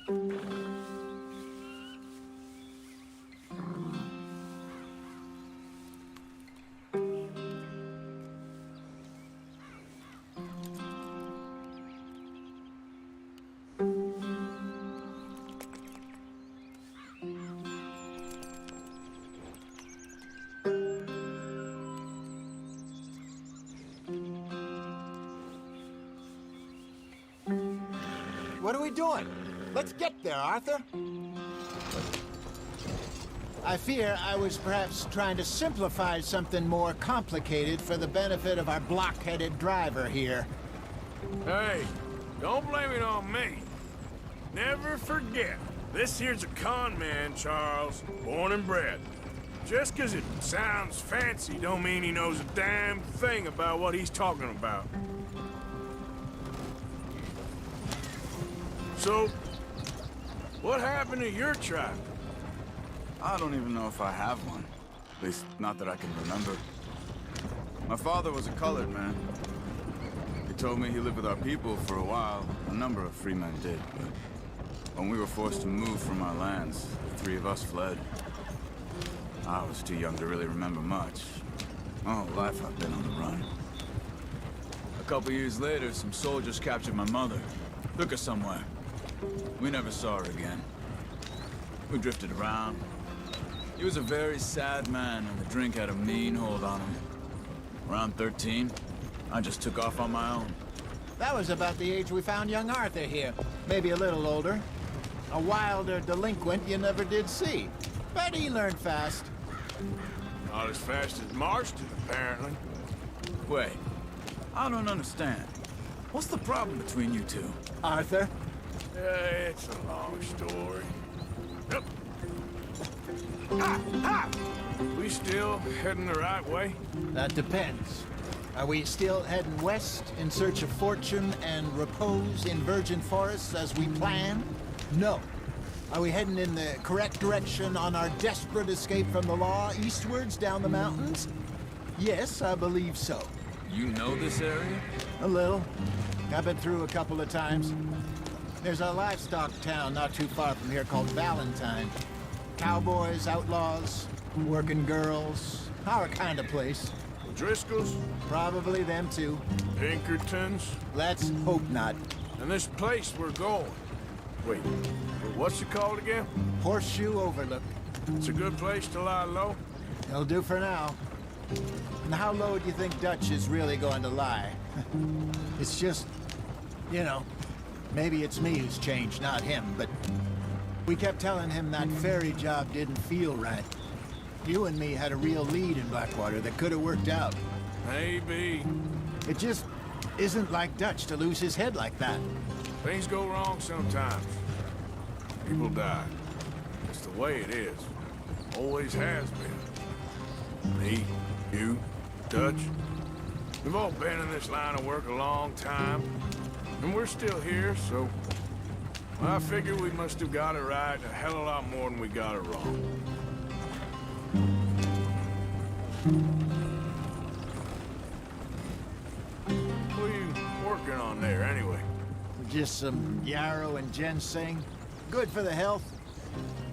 What are we doing? Let's get there, Arthur. I fear I was perhaps trying to simplify something more complicated for the benefit of our block-headed driver here. Hey, don't blame it on me. Never forget, this here's a con man, Charles, born and bred. Just 'cause it sounds fancy don't mean he knows a damn thing about what he's talking about. So, what happened to your tribe? I don't even know if I have one. At least, not that I can remember. My father was a colored man. He told me he lived with our people for a while. A number of free men did, but when we were forced to move from our lands, the three of us fled. I was too young to really remember much. My whole life I've been on the run. A couple years later, some soldiers captured my mother. Took her somewhere. We never saw her again. We drifted around. He was a very sad man, and the drink had a mean hold on him. Around 13, I just took off on my own. That was about the age we found young Arthur here. Maybe a little older. A wilder delinquent you never did see. But he learned fast. Not as fast as Marston, apparently. Wait, I don't understand. What's the problem between you two? Arthur? It's a long story. Yep. Ha! Ha! We still heading the right way? That depends. Are we still heading west in search of fortune and repose in virgin forests as we planned? No. Are we heading in the correct direction on our desperate escape from the law eastwards down the mountains? Yes, I believe so. You know this area? A little. I've been through a couple of times. There's a livestock town not too far from here called Valentine. Cowboys, outlaws, working girls, our kind of place. Driscoll's? Probably them too. Pinkertons? Let's hope not. And this place we're going. Wait, what's it called again? Horseshoe Overlook. It's a good place to lie low? It'll do for now. And how low do you think Dutch is really going to lie? It's just, you know, maybe it's me who's changed, not him, but we kept telling him that ferry job didn't feel right. You and me had a real lead in Blackwater that could have worked out. Maybe. It just isn't like Dutch to lose his head like that. Things go wrong sometimes. People die. It's the way it is. Always has been. Me, you, Dutch. We've all been in this line of work a long time. And we're still here, so... I figure we must have got it right a hell of a lot more than we got it wrong. What are you working on there, anyway? Just some yarrow and ginseng. Good for the health.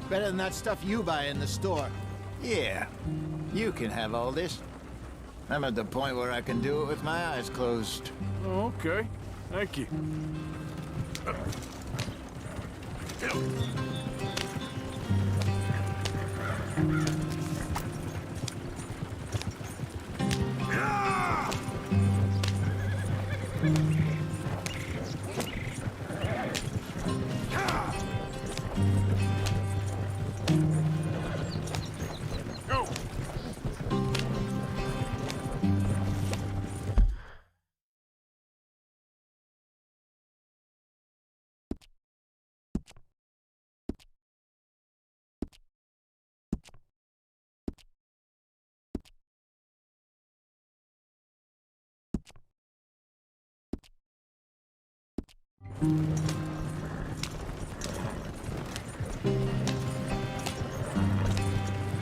Better than that stuff you buy in the store. Yeah, you can have all this. I'm at the point where I can do it with my eyes closed. Oh, okay. Thank you.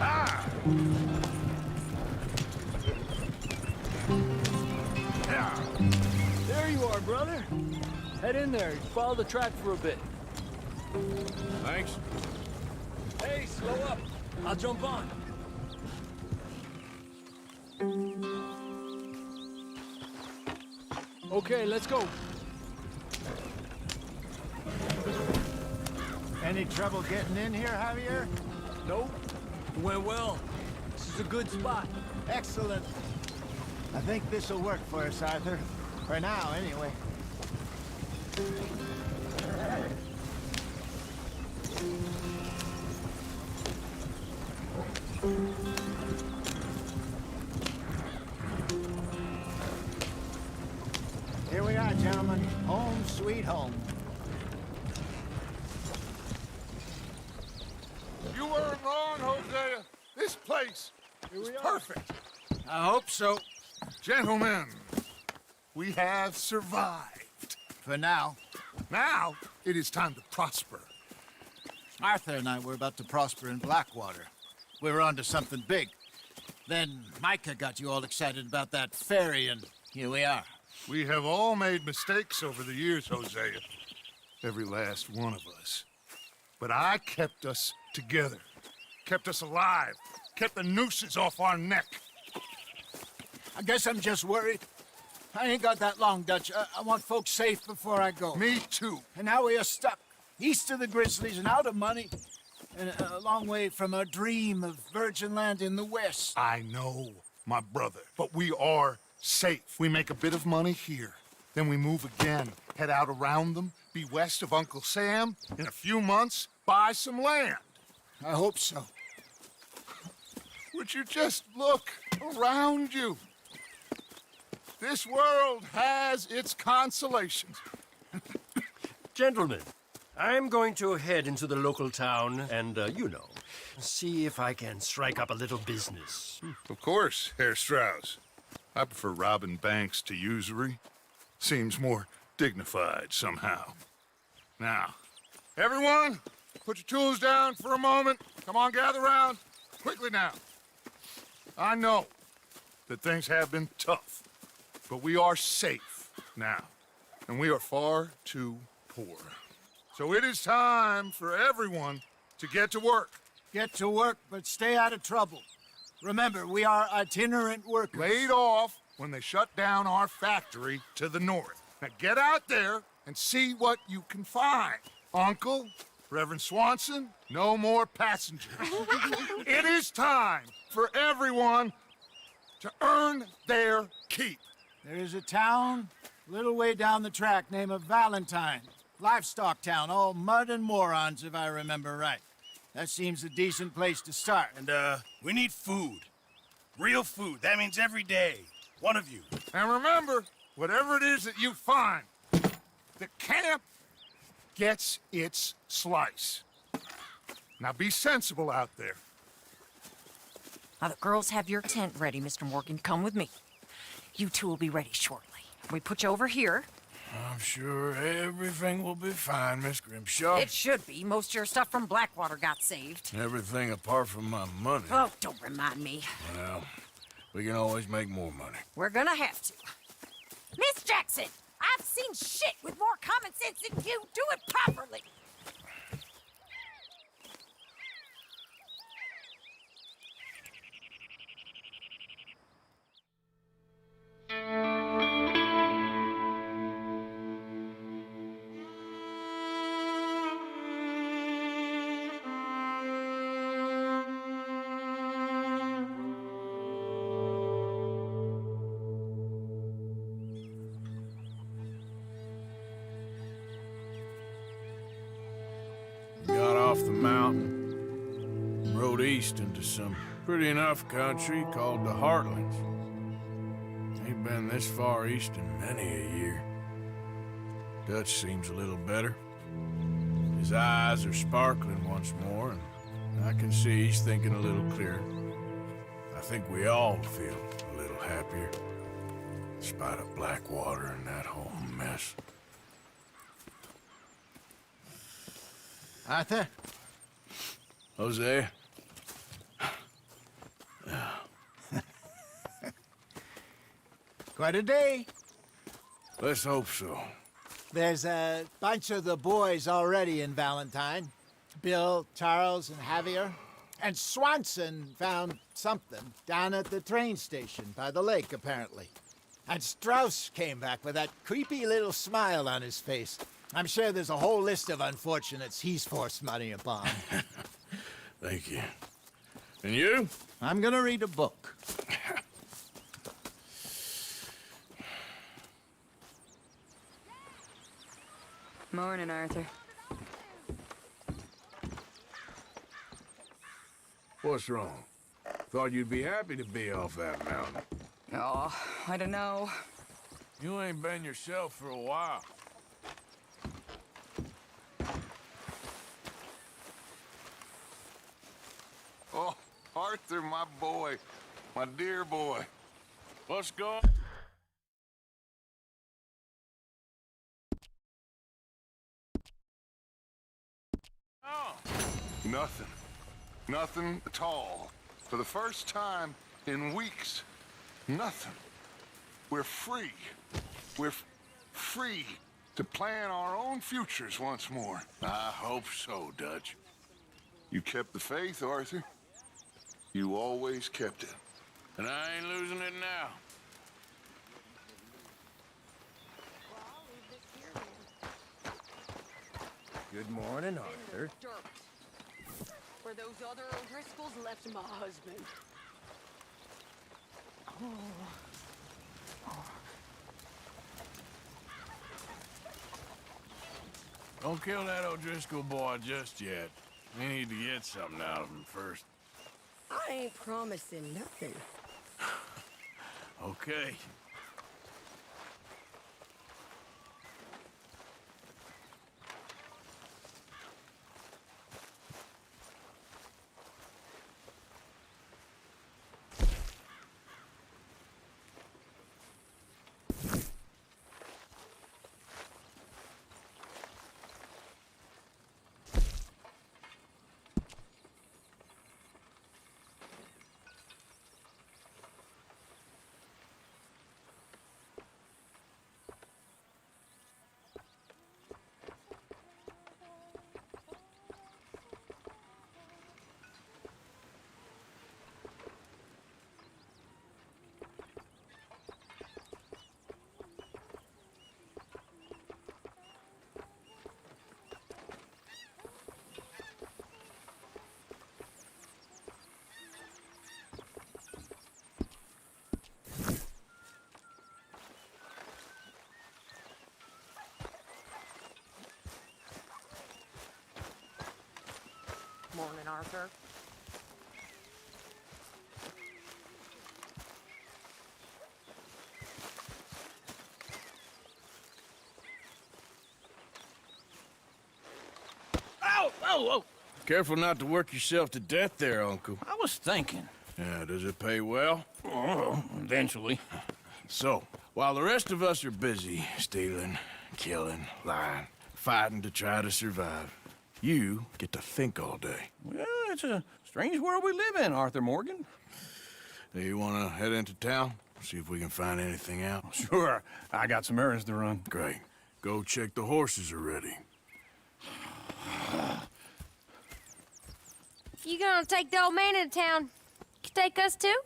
Ah! There you are, brother. Head in there. Follow the track for a bit. Thanks. Hey, slow up. I'll jump on. Okay, let's go. Any trouble getting in here, Javier? Nope. It went well. This is a good spot. Excellent. I think this'll work for us, Arthur. For now, anyway. Here we are, gentlemen. Home sweet home. You weren't wrong, Hosea. This place is perfect. I hope so. Gentlemen, we have survived. For now. Now, it is time to prosper. Arthur and I were about to prosper in Blackwater. We were onto something big. Then Micah got you all excited about that ferry, and here we are. We have all made mistakes over the years, Hosea. Every last one of us. But I kept us together. Kept us alive. Kept the nooses off our neck. I guess I'm just worried. I ain't got that long, Dutch. I want folks safe before I go. Me too. And now we are stuck, east of the Grizzlies and out of money, and a long way from our dream of virgin land in the west. I know, my brother. But we are safe. We make a bit of money here. Then we move again, head out around them, be west of Uncle Sam. In a few months, buy some land. I hope so. Would you just look around you? This world has its consolations. Gentlemen, I'm going to head into the local town and, see if I can strike up a little business. Of course, Herr Strauss. I prefer robbing banks to usury. Seems more dignified somehow. Now, everyone, put your tools down for a moment. Come on, gather round. Quickly now. I know that things have been tough, but we are safe now, and we are far too poor. So it is time for everyone to get to work. Get to work, but stay out of trouble. Remember, we are itinerant workers. Laid off when they shut down our factory to the north. Now get out there and see what you can find. Uncle, Reverend Swanson, no more passengers. It is time for everyone to earn their keep. There is a town a little way down the track named Valentine. Livestock town, all mud and morons, if I remember right. That seems a decent place to start. And, we need food. Real food. That means every day. One of you. And remember, whatever it is that you find, the camp gets its slice. Now be sensible out there. Now the girls have your tent ready, Mr. Morgan. Come with me. You two will be ready shortly. We put you over here. I'm sure everything will be fine, Miss Grimshaw. It should be. Most of your stuff from Blackwater got saved. Everything apart from my money. Oh, don't remind me. Well, we can always make more money. We're gonna have to. Miss Jackson, I've seen shit with more common sense than you. Do it properly. Got off the mountain, rode east into some pretty enough country called the Heartlands. Ain't been this far east in many a year. Dutch seems a little better. His eyes are sparkling once more, and I can see he's thinking a little clearer. I think we all feel a little happier, in spite of Blackwater and that whole mess. Arthur? Jose? Quite a day. Let's hope so. There's a bunch of the boys already in Valentine. Bill, Charles, and Javier. And Swanson found something down at the train station by the lake, apparently. And Strauss came back with that creepy little smile on his face. I'm sure there's a whole list of unfortunates he's forced money upon. Thank you. And you? I'm gonna read a book. Morning, Arthur. What's wrong? Thought you'd be happy to be off that mountain. Oh, I don't know. You ain't been yourself for a while. Oh, Arthur, my boy. My dear boy. What's going? Oh. Nothing. Nothing at all. For the first time in weeks. Nothing. We're free. We're free to plan our own futures once more. I hope so, Dutch. You kept the faith, Arthur. You always kept it. And I ain't losing it now. Good morning, Arthur. Dirt. Where those other O'Driscolls left my husband. Don't kill that O'Driscoll boy just yet. We need to get something out of him first. I ain't promising nothing. Okay. Morning, Arthur. Ow! Oh, oh! Careful not to work yourself to death there, Uncle. I was thinking. Yeah, does it pay well? Oh, eventually. So, while the rest of us are busy stealing, killing, lying, fighting to try to survive, you get to think all day. Well, it's a strange world we live in, Arthur Morgan. Do you want to head into town? See if we can find anything out? Sure, I got some errands to run. Great. Go check the horses are ready. You gonna take the old man into town? You take us too?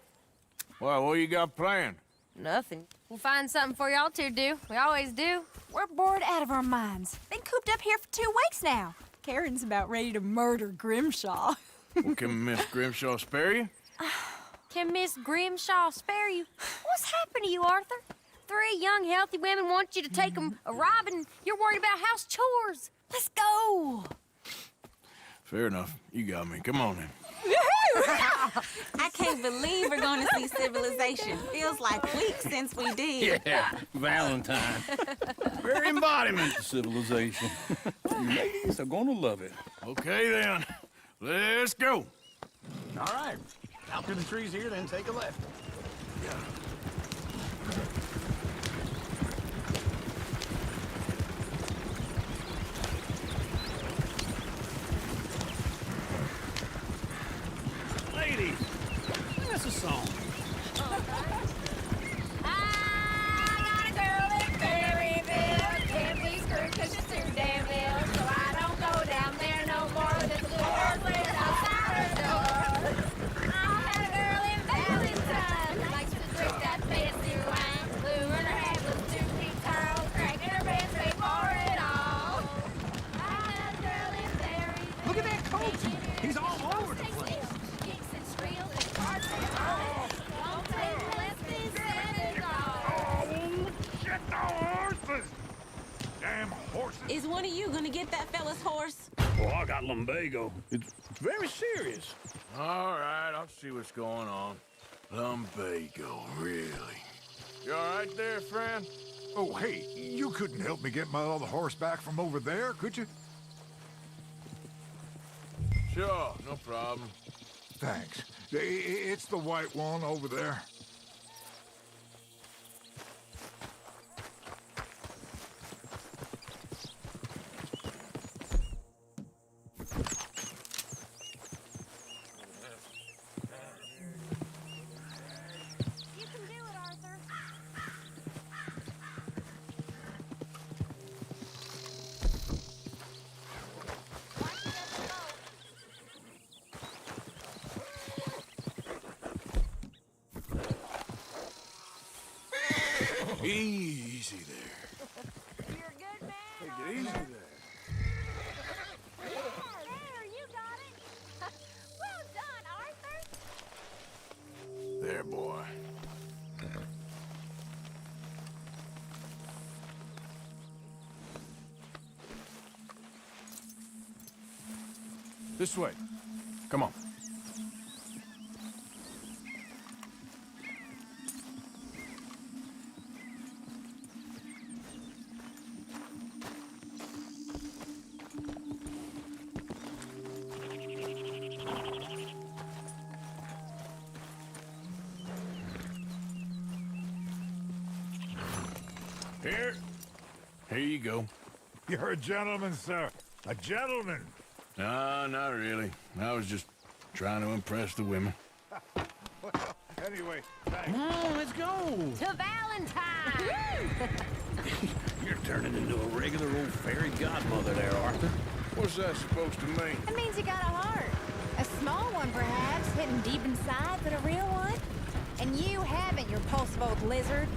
Well, what you got planned? Nothing. We'll find something for y'all to do. We always do. We're bored out of our minds. Been cooped up here for 2 weeks now. Karen's about ready to murder Grimshaw. Well, can Miss Grimshaw spare you? Can Miss Grimshaw spare you? What's happened to you, Arthur? 3 young, healthy women want you to take them a robbing. You're worried about house chores. Let's go. Fair enough. You got me. Come on then. I can't believe we're going to see civilization. Feels like weeks since we did. Yeah, Valentine. Very embodiment of civilization. You ladies are gonna love it. Okay then. Let's go. All right. Out through the trees here, then take a left. Ladies, that's a song. I got a girl in Berryville, can't be screwed. told you, he's all over the place. Oh, shit, the horses! Damn horses! Is one of you gonna get that fella's horse? Oh, I got lumbago. It's very serious. All right, I'll see what's going on. Lumbago, really? You all right there, friend? Oh, hey, you couldn't help me get my other horse back from over there, could you? Sure, no problem. Thanks. It's the white one over there. You can do it, Arthur. Easy there. You're a good man. Take it easy there. There, you got it. Well done, Arthur. There, boy. This way. Come on. Here you go. You're a gentleman, sir. A gentleman. No, not really. I was just trying to impress the women. Well, anyway, thanks. Come on, let's go. To Valentine. You're turning into a regular old fairy godmother there, Arthur. What's that supposed to mean? It means you got a heart. A small one, perhaps, hidden deep inside, but a real one. And you haven't, you repulsive old lizard.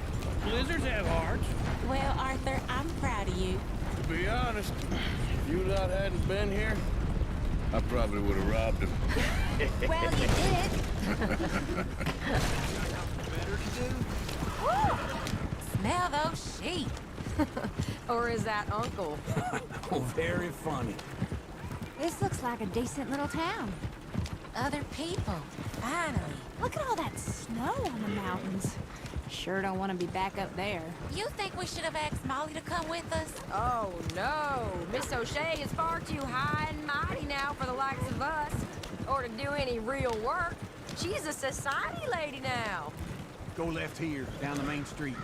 Lizards have hearts. Well, Arthur, I'm proud of you. To be honest, if you lot hadn't been here, I probably would have robbed him. Well, you did. Smell those sheep. Or is that Uncle? Oh, very funny. This looks like a decent little town. Other people. Finally. Look at all that snow on the mountains. Sure don't want to be back up there. You think we should have asked Molly to come with us? Oh, no. Miss O'Shea is far too high and mighty now for the likes of us. Or to do any real work. She's a society lady now. Go left here, down the main street.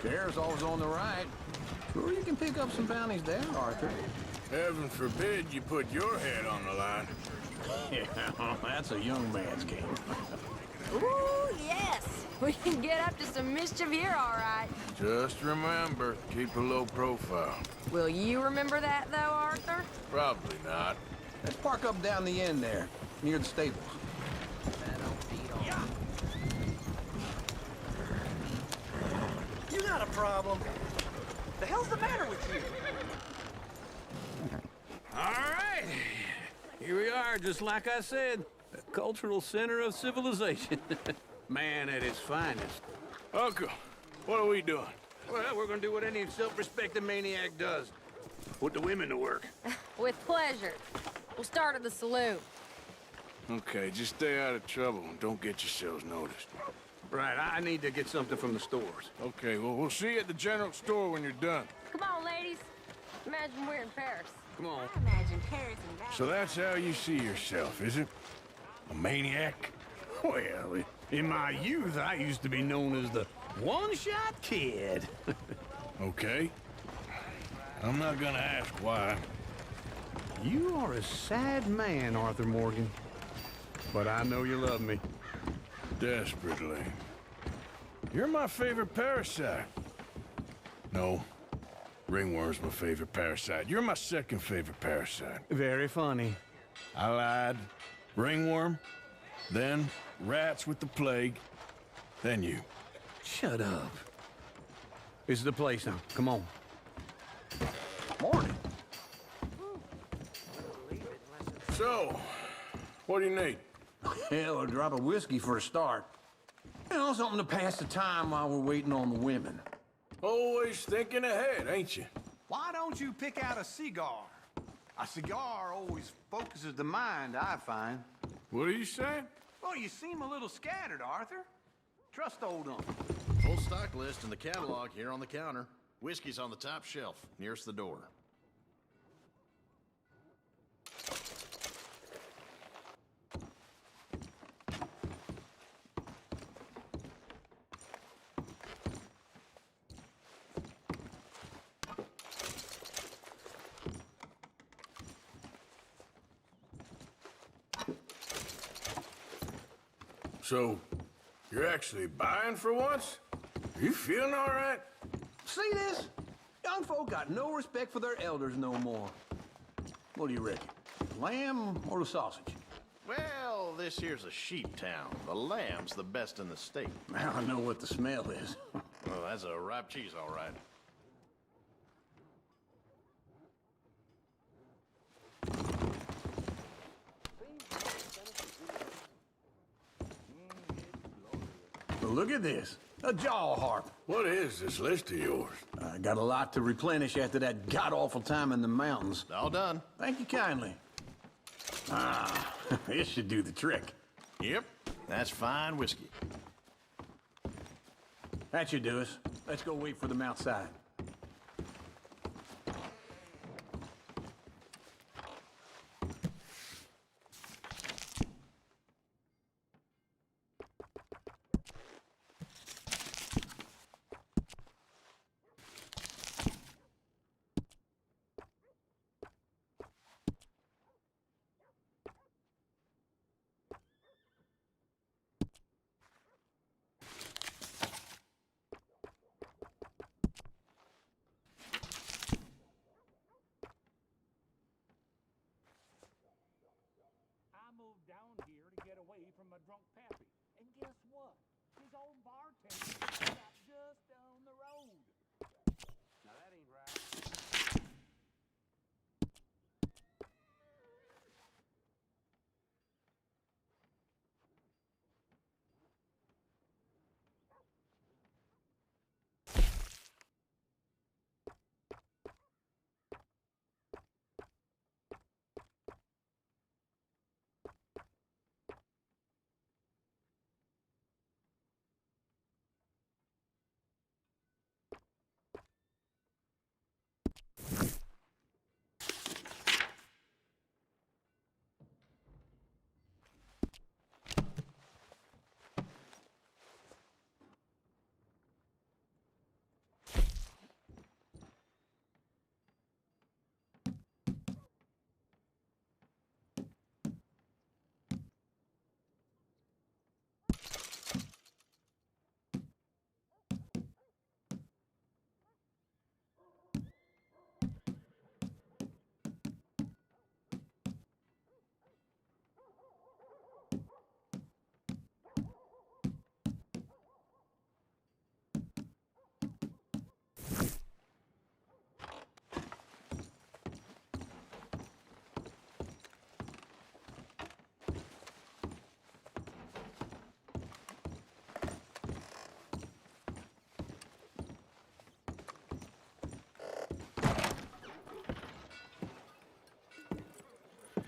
Chair's always on the right. Sure you can pick up some bounties there, Arthur. Heaven forbid you put your head on the line. Yeah, that's a young man's game. Ooh, yes. We can get up to some mischief here, all right. Just remember, keep a low profile. Will you remember that, though, Arthur? Probably not. Let's park up down the end there, near the stables. You got a problem. The hell's the matter with you? All right. Here we are, just like I said. The cultural center of civilization. Man at its finest. Uncle, what are we doing? Well, we're gonna do what any self-respecting maniac does. Put the women to work. With pleasure. We'll start at the saloon. Okay, just stay out of trouble and don't get yourselves noticed. Right, I need to get something from the stores. Okay, well, we'll see you at the general store when you're done. Come on, ladies. Imagine we're in Paris. Come on. I imagine Paris and Valentine. So that's how you see yourself, is it? A maniac? Well, in my youth, I used to be known as the one-shot kid. Okay. I'm not gonna ask why. You are a sad man, Arthur Morgan. But I know you love me. Desperately. You're my favorite parasite. No. Ringworm's my favorite parasite. You're my second favorite parasite. Very funny. I lied. Ringworm, then rats with the plague, then you. Shut up. This is the place now. Come on. Morning. So, what do you need? Hell, a drop of whiskey for a start. You know, something to pass the time while we're waiting on the women. Always thinking ahead, ain't you? Why don't you pick out a cigar? A cigar always focuses the mind, I find. What are you saying? Well, you seem a little scattered, Arthur. Trust old uncle. Full stock list in the catalog here on the counter. Whiskey's on the top shelf, nearest the door. So, you're actually buying for once? You feeling all right? See this? Young folk got no respect for their elders no more. What do you reckon? Lamb or the sausage? Well, this here's a sheep town. The lamb's the best in the state. I know what the smell is. Well, that's a ripe cheese, all right. Well, look at this. A jaw harp. What is this list of yours? I got a lot to replenish after that god-awful time in the mountains. All done. Thank you kindly. Ah, this should do the trick. Yep, that's fine whiskey. That should do us. Let's go wait for them outside. down here to get away from a drunk pappy. And guess what? His own bartender got just down the road. Now that ain't right.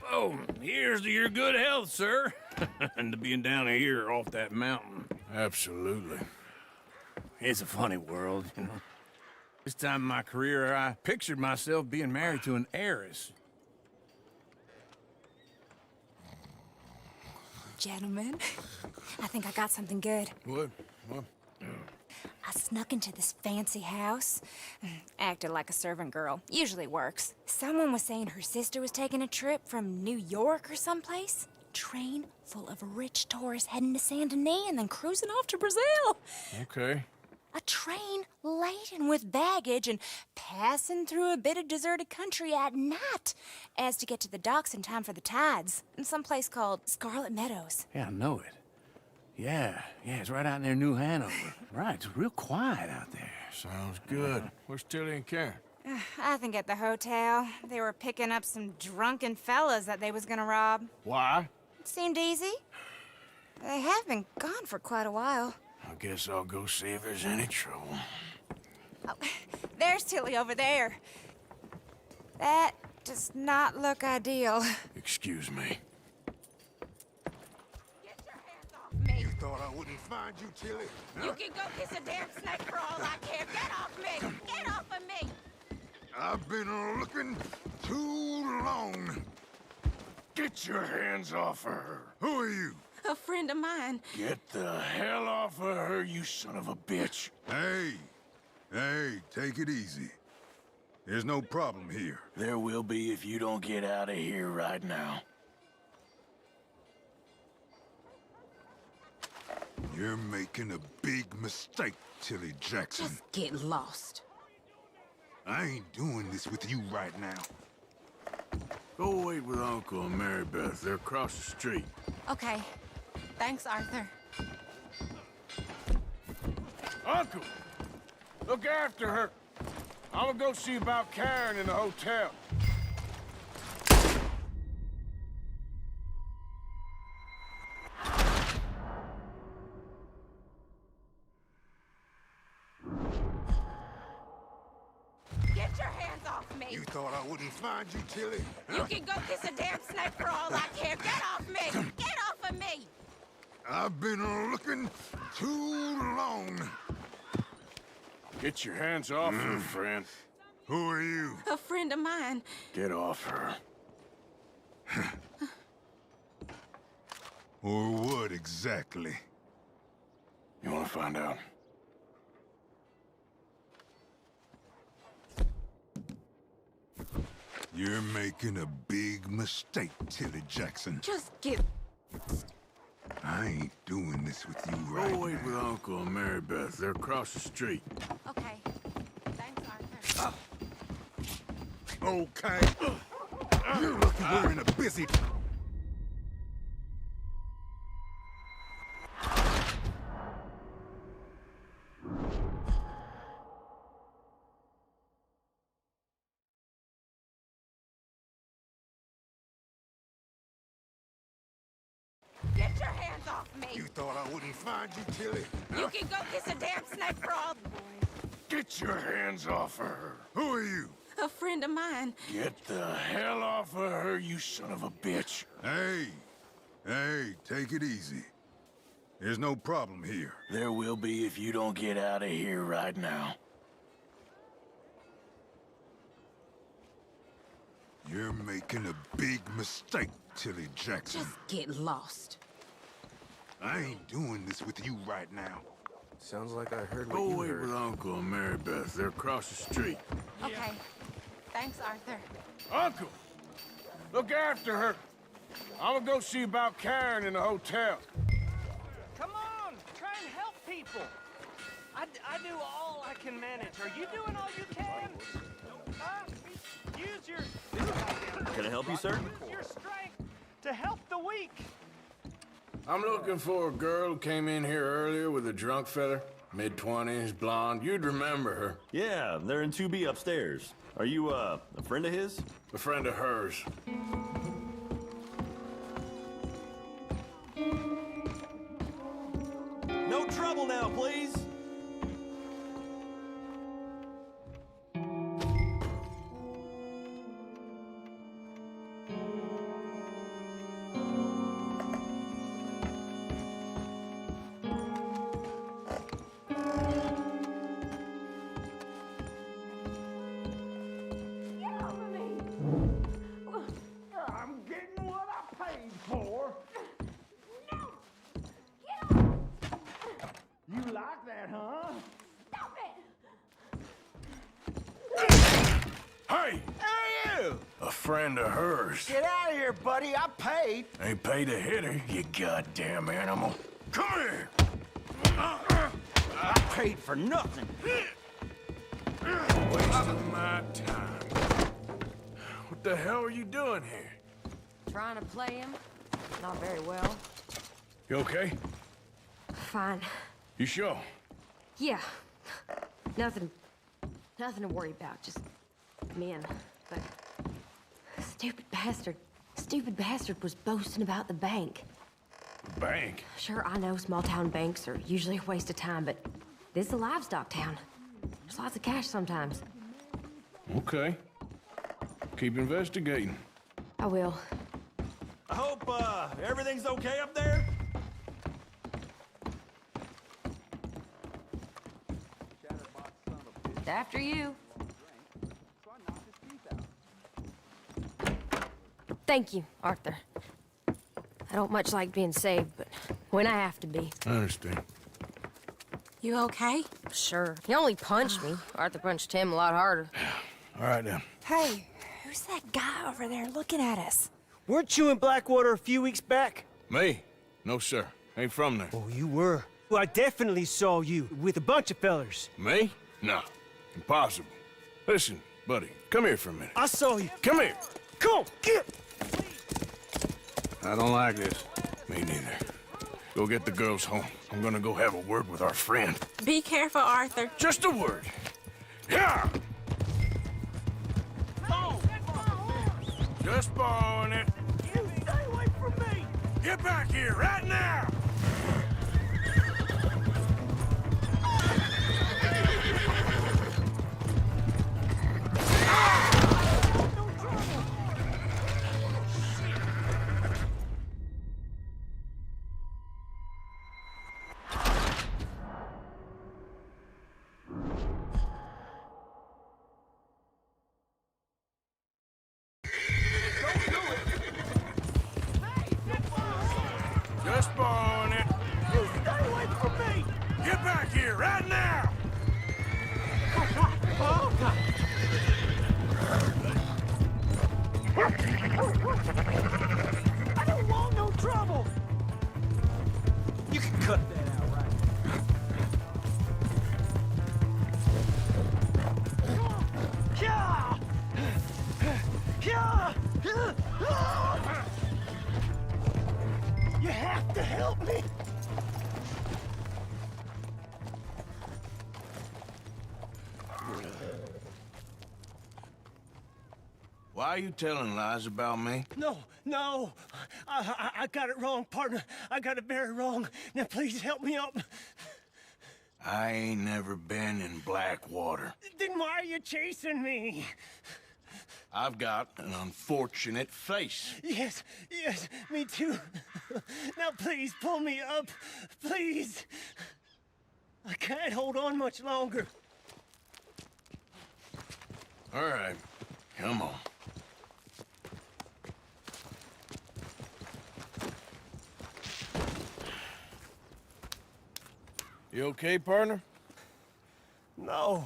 Oh, here's to your good health, sir. And to being down here off that mountain. Absolutely. It's a funny world, you know. This time in my career, I pictured myself being married to an heiress. Gentlemen, I think I got something good. What? What? I snuck into this fancy house, acted like a servant girl. Usually works. Someone was saying her sister was taking a trip from New York or someplace. Train full of rich tourists heading to Saint Denis and then cruising off to Brazil. Okay. A train laden with baggage and passing through a bit of deserted country at night as to get to the docks in time for the tides in some place called Scarlet Meadows. Yeah, I know it. Yeah, it's right out near New Hanover. Right, it's real quiet out there. Sounds good. Where's Tilly and Karen? I think at the hotel, they were picking up some drunken fellas that they was gonna rob. Why? It seemed easy. They have been gone for quite a while. I guess I'll go see if there's any trouble. Oh, there's Tilly over there. That does not look ideal. Excuse me. Get your hands off me. You thought I wouldn't find you, Tilly? You can go kiss a damn snake for all I care. Get off me! Get off of me! I've been looking too long. Get your hands off of her. Who are you? A friend of mine. Get the hell off of her, you son of a bitch. Hey, take it easy. There's no problem here. There will be if you don't get out of here right now. You're making a big mistake, Tilly Jackson. Just get lost. I ain't doing this with you right now. Go wait with Uncle and Mary Beth. They're across the street. Okay. Thanks, Arthur. Uncle! Look after her. I'm gonna go see about Karen in the hotel. Get your hands off me! You thought I wouldn't find you, Tilly? You can go kiss a damn snake for all I care. Get off me! Get off of me! I've been looking too long. Get your hands off her, friend. Who are you? A friend of mine. Get off her. Or what exactly? You wanna find out? You're making a big mistake, Tilly Jackson. Just get... I ain't doing this with you right Go wait now. with Uncle and Mary Beth. They're across the street. Okay. Thanks, Arthur. Okay. You're lucky we're in a busy... Get your hands off me! You thought I wouldn't find you, Tilly? You can go kiss a damn snake for all... Get your hands off of her. Who are you? A friend of mine. Get the hell off of her, you son of a bitch. Hey, take it easy. There's no problem here. There will be if you don't get out of here right now. You're making a big mistake, Tilly Jackson. Just get lost. I ain't doing this with you right now. Sounds like I heard what Go you wait heard. with Uncle and Mary Beth. They're across the street. Okay. Thanks, Arthur. Uncle! Look after her. I'm gonna go see about Karen in the hotel. Come on, try and help people. I do all I can manage. Are you doing all you can? Use your... Can I help you, sir? Use your strength to help the weak. I'm looking for a girl who came in here earlier with a drunk fella. Mid-20s, blonde. You'd remember her. Yeah, they're in 2B upstairs. Are you, a friend of his? A friend of hers. No trouble now, please! I'm getting what I paid for. No! You like that, huh? Stop it! Hey! Who are you? A friend of hers. Get out of here, buddy. I paid. Ain't paid to hit her, you goddamn animal. Come here! I paid for nothing. Wasting my time. What the hell are you doing here? Trying to play him? Not very well. You okay? Fine. You sure? Yeah. Nothing to worry about. Just men, but stupid bastard was boasting about the bank. Bank? Sure, I know small-town banks are usually a waste of time, but this is a livestock town. There's lots of cash sometimes. Okay. Keep investigating. I will. I hope, everything's okay up there? After you. Thank you, Arthur. I don't much like being saved, but when I have to be. I understand. You okay? Sure. He only punched me. Arthur punched him a lot harder. All right, then. Hey, who's that guy over there looking at us? Weren't you in Blackwater a few weeks back? Me? No, sir. Ain't from there. Oh, you were. Well, I definitely saw you with a bunch of fellers. Me? No. Impossible. Listen, buddy, come here for a minute. I saw you. Come here. Come on, get! I don't like this. Me neither. Go get the girls home. I'm gonna go have a word with our friend. Be careful, Arthur. Just a word. Yeah! Just borrowing it. You stay away from me! Get back here right now! Just borrowing it. You stay away from me! Get back here right now! Oh, God. I don't want no trouble! You can cut that out, right? Yeah! Yeah! You have to help me! Why are you telling lies about me? No. I got it wrong, partner. I got it very wrong. Now, please help me up. I ain't never been in Blackwater. Then why are you chasing me? I've got an unfortunate face. Yes, me too. Now, please, pull me up. Please. I can't hold on much longer. All right, come on. You okay, partner? No.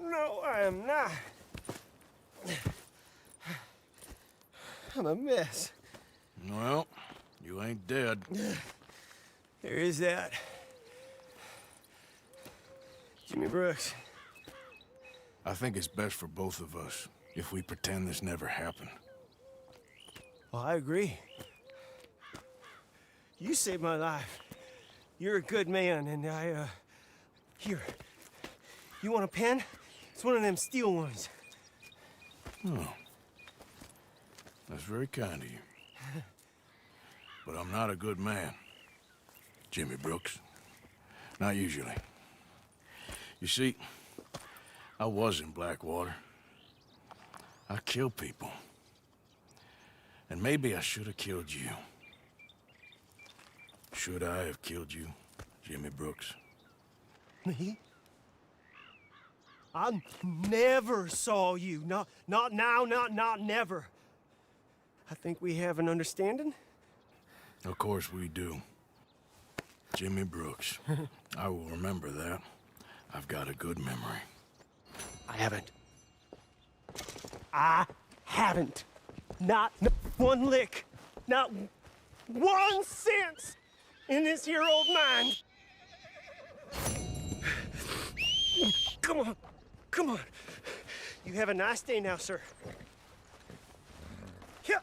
No, I am not. I'm a mess. Well, you ain't dead. There is that. Jimmy Brooks. I think it's best for both of us if we pretend this never happened. Well, I agree. You saved my life. You're a good man, and here. You want a pen? It's one of them steel ones. Oh. That's very kind of you. But I'm not a good man, Jimmy Brooks. Not usually. You see, I was in Blackwater. I killed people. And maybe I should have killed you. Should I have killed you, Jimmy Brooks? Me? I never saw you. Not now, not never. I think we have an understanding. Of course we do. Jimmy Brooks. I will remember that. I've got a good memory. I haven't. Not one lick. Not 1 cent in this here old mind. Come on. You have a nice day now, sir. Yeah.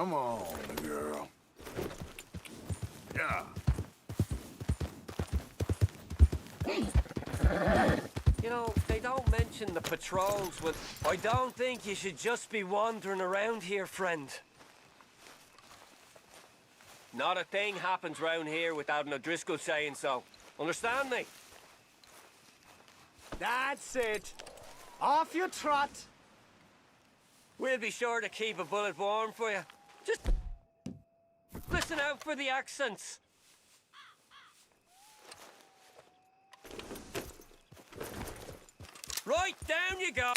Come on, girl. Yeah. You know, they don't mention the patrols with... I don't think you should just be wandering around here, friend. Not a thing happens round here without an O'Driscoll saying so. Understand me? That's it. Off you trot. We'll be sure to keep a bullet warm for you. Just listen out for the accents. Right, down you go.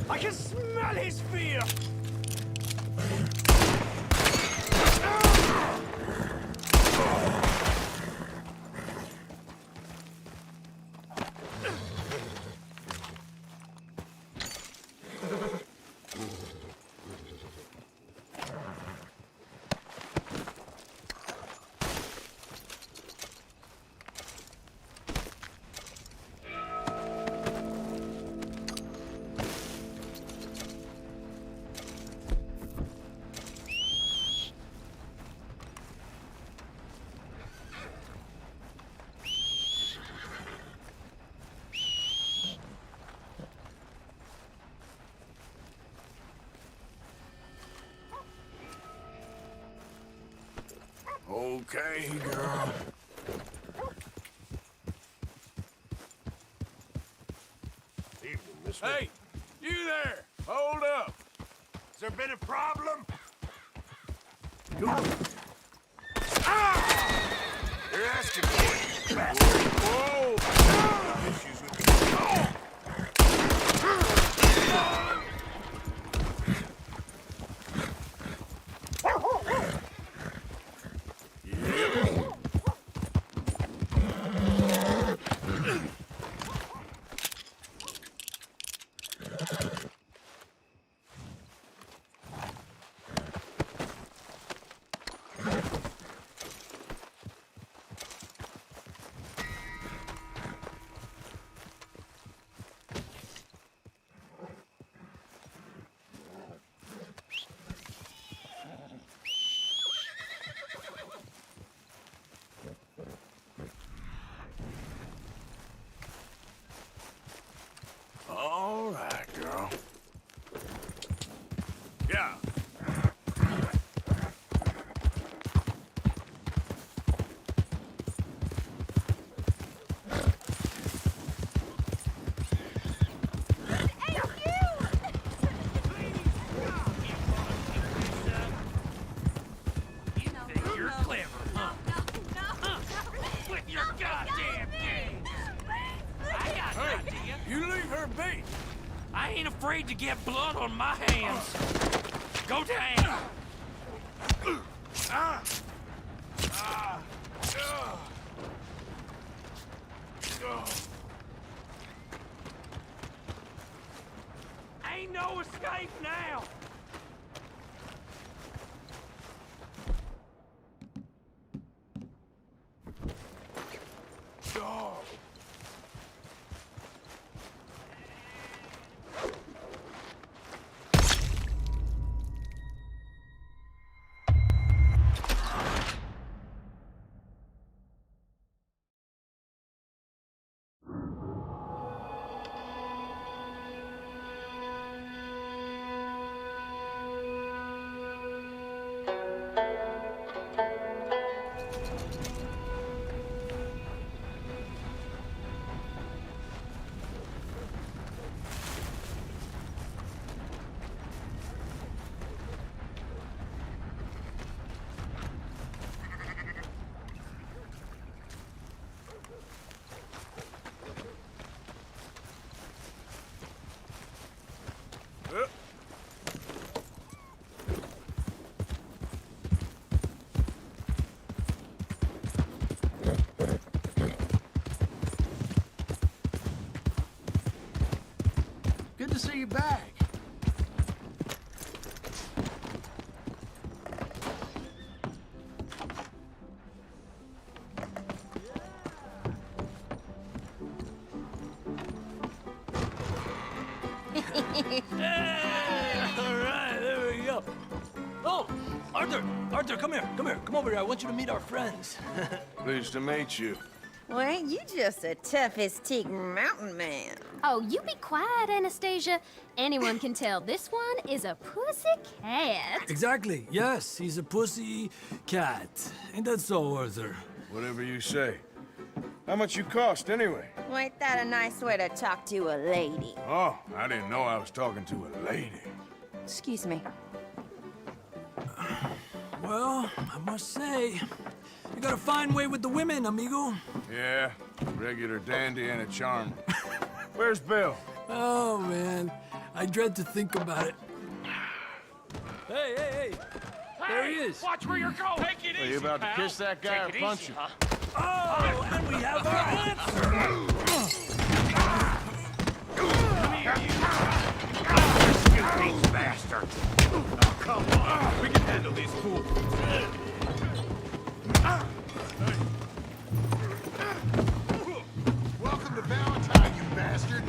I can smell his fear. Okay, girl. Evening, mister. Hey, you there! Hold up! Has there been a problem? Ah! You're asking for it, bastard. Whoa! Issues with the... All right, girl. Yeah. You're clever, huh? With your goddamn games. I got an idea. You leave her be. I ain't afraid to get blood on my hands. Go down. Ah! Ah! Ugh. Ugh. Ain't no escape now. Dog. Good to see you back. Oh, Arthur, come here. Come over here. I want you to meet our friends. Pleased to meet you. Well, ain't you just a tough-as-teak mountain man? Oh, you be quiet, Anastasia. Anyone can tell this one is a pussy cat. Exactly. Yes, he's a pussy cat. Ain't that so, Arthur? Whatever you say. How much you cost, anyway? Well, ain't that a nice way to talk to a lady? Oh, I didn't know I was talking to a lady. Excuse me. Well, I must say, you got a fine way with the women, amigo. Yeah, regular dandy and a charmer. Where's Bill? Oh, man. I dread to think about it. Hey! There he is. Watch where you're going. Take it easy, Are you about to pal. kiss that guy or Take it punch easy, him? huh? Oh, and we have our answer. You bastard! Oh, come on. We can handle these fools. Welcome to Valentine, you bastard.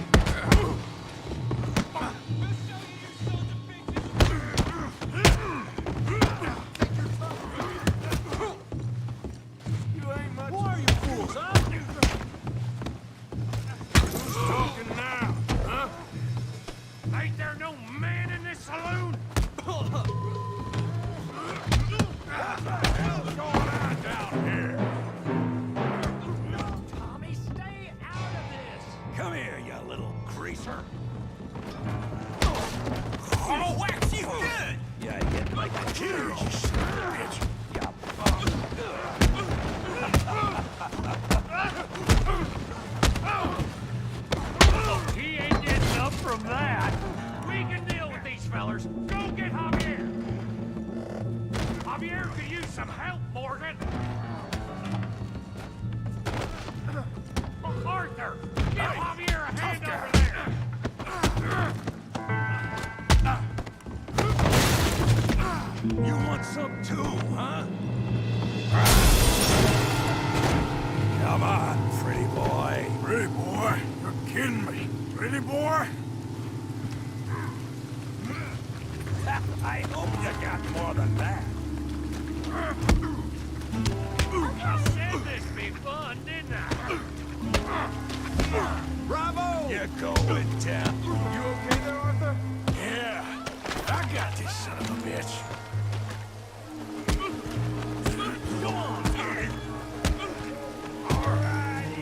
You ain't much. Who are you fools, huh? Who's talking now, huh? Ain't there no man in this saloon? What the hell's going on down here? Tommy, stay out of this. Come here, you little greaser. I'll wax you good. Yeah, I get like a kid, you son of a bitch. He ain't getting up from that. We can deal with these fellers. Go get Javier. Javier could use some help, Morgan. Arthur, give Javier a hand over there. You want some too, huh? Come on, pretty boy. Pretty boy? You're kidding me. Pretty boy? I hope you got more than that. I said this'd be fun, didn't I? Bravo! You're going down. You okay there, Arthur? Yeah, I got this son of a bitch. Go on, kid. All right.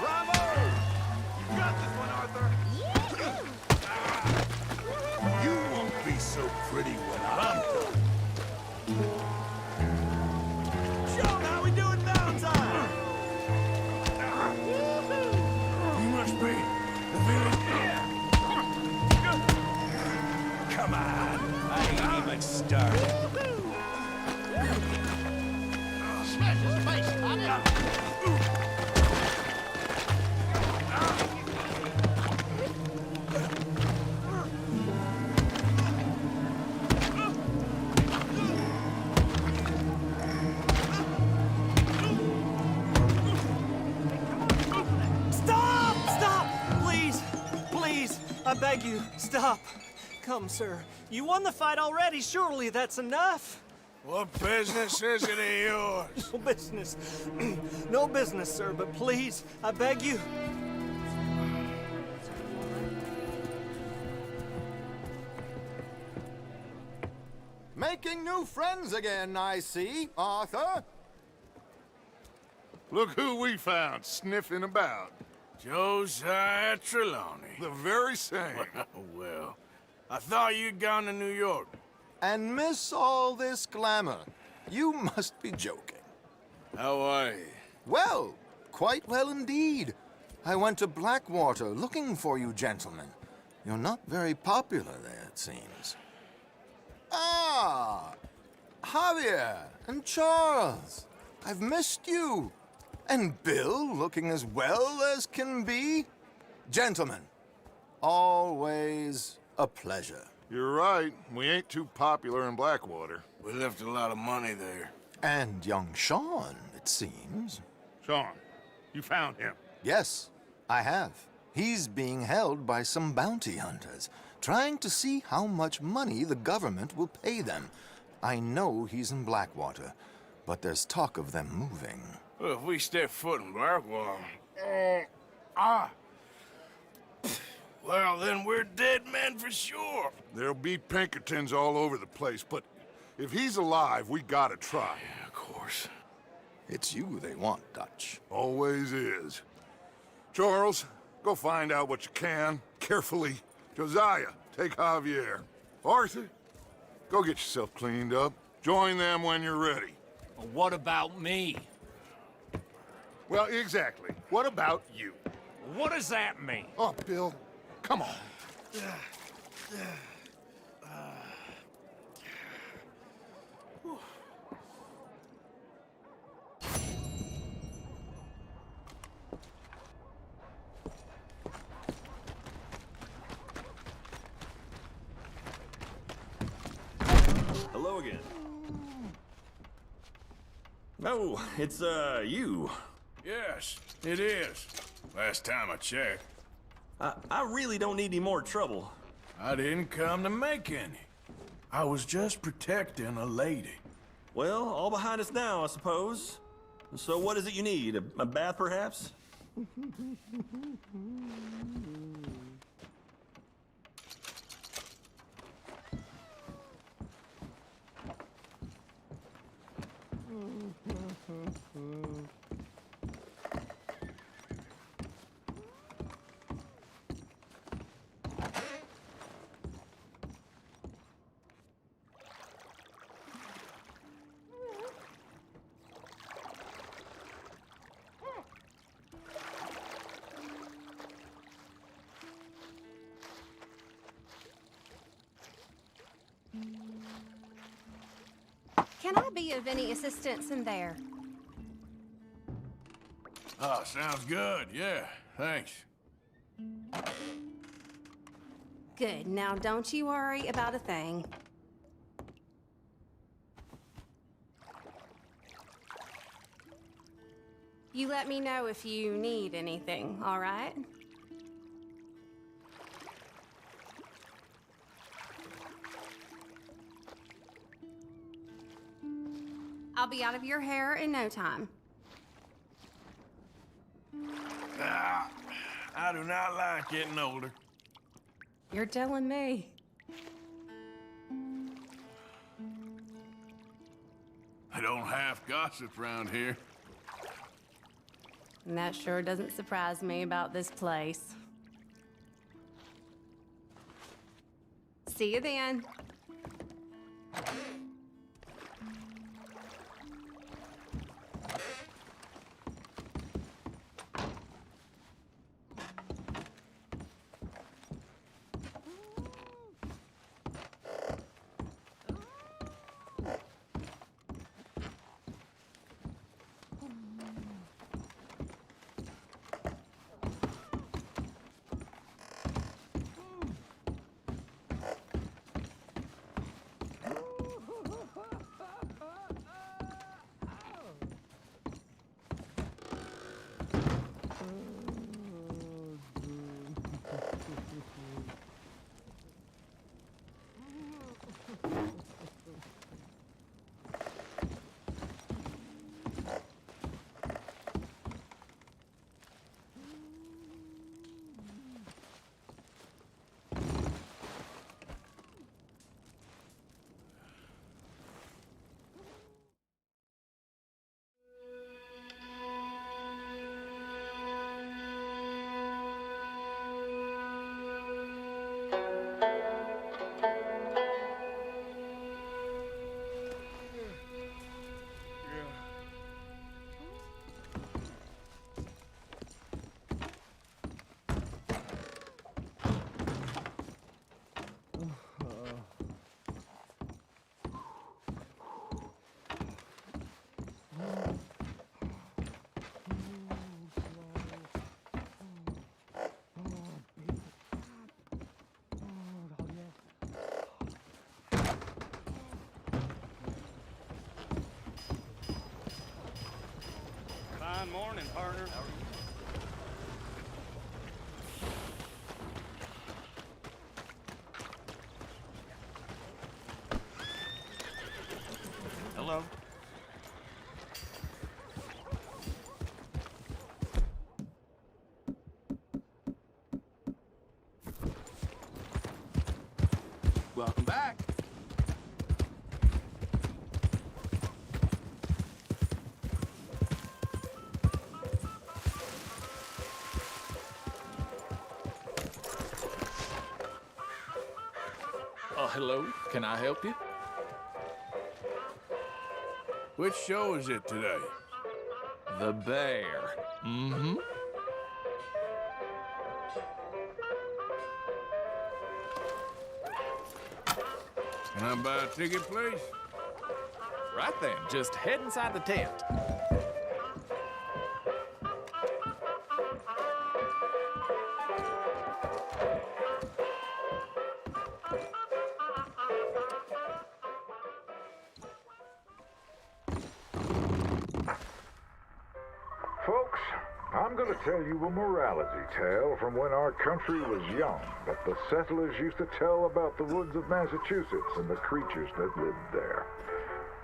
Bravo! You got this one, Arthur. You won't be so pretty when I'm done. Sean, how we doing Valentine? You must be the village. Come on, I ain't even started. Smash his face, Stop! Please, I beg you, stop. Come, sir. You won the fight already. Surely that's enough. What business is it of yours? No business. No business, sir, but please, I beg you. Making new friends again, I see, Arthur. Look who we found sniffing about. Josiah Trelawney. The very same. Well, I thought you'd gone to New York. And miss all this glamour. You must be joking. How are you? Well, quite well indeed. I went to Blackwater looking for you gentlemen. You're not very popular there, it seems. Ah! Javier and Charles. I've missed you. And Bill looking as well as can be. Gentlemen, always a pleasure. You're right. We ain't too popular in Blackwater. We left a lot of money there. And young Sean, it seems. Sean, you found him. Yes, I have. He's being held by some bounty hunters, trying to see how much money the government will pay them. I know he's in Blackwater, but there's talk of them moving. Well, if we step foot in Blackwater... Well, then we're dead men for sure. There'll be Pinkertons all over the place, but if he's alive, we gotta try. Yeah, of course. It's you they want, Dutch. Always is. Charles, go find out what you can, carefully. Josiah, take Javier. Arthur, go get yourself cleaned up. Join them when you're ready. Well, what about me? Well, exactly. What about you? What does that mean? Oh, Bill, come on. Hello again. Oh, it's, you. Yes, it is. Last time I checked. I really don't need any more trouble. I didn't come to make any. I was just protecting a lady. Well, all behind us now, I suppose. So what is it you need? A bath, perhaps? Can I be of any assistance in there? Oh, sounds good. Yeah, thanks. Good. Now, don't you worry about a thing. You let me know if you need anything, all right? I'll be out of your hair in no time. I do not like getting older. You're telling me. I don't half gossip around here. And that sure doesn't surprise me about this place. See you then. Fine morning, partner. Hello. Welcome back. Hello. Can I help you? Which show is it today? The Bear. Mm-hmm. Can I buy a ticket, please? Right then. Just head inside the tent. Folks, I'm going to tell you a morality tale from when our country was young that the settlers used to tell about the woods of Massachusetts and the creatures that lived there.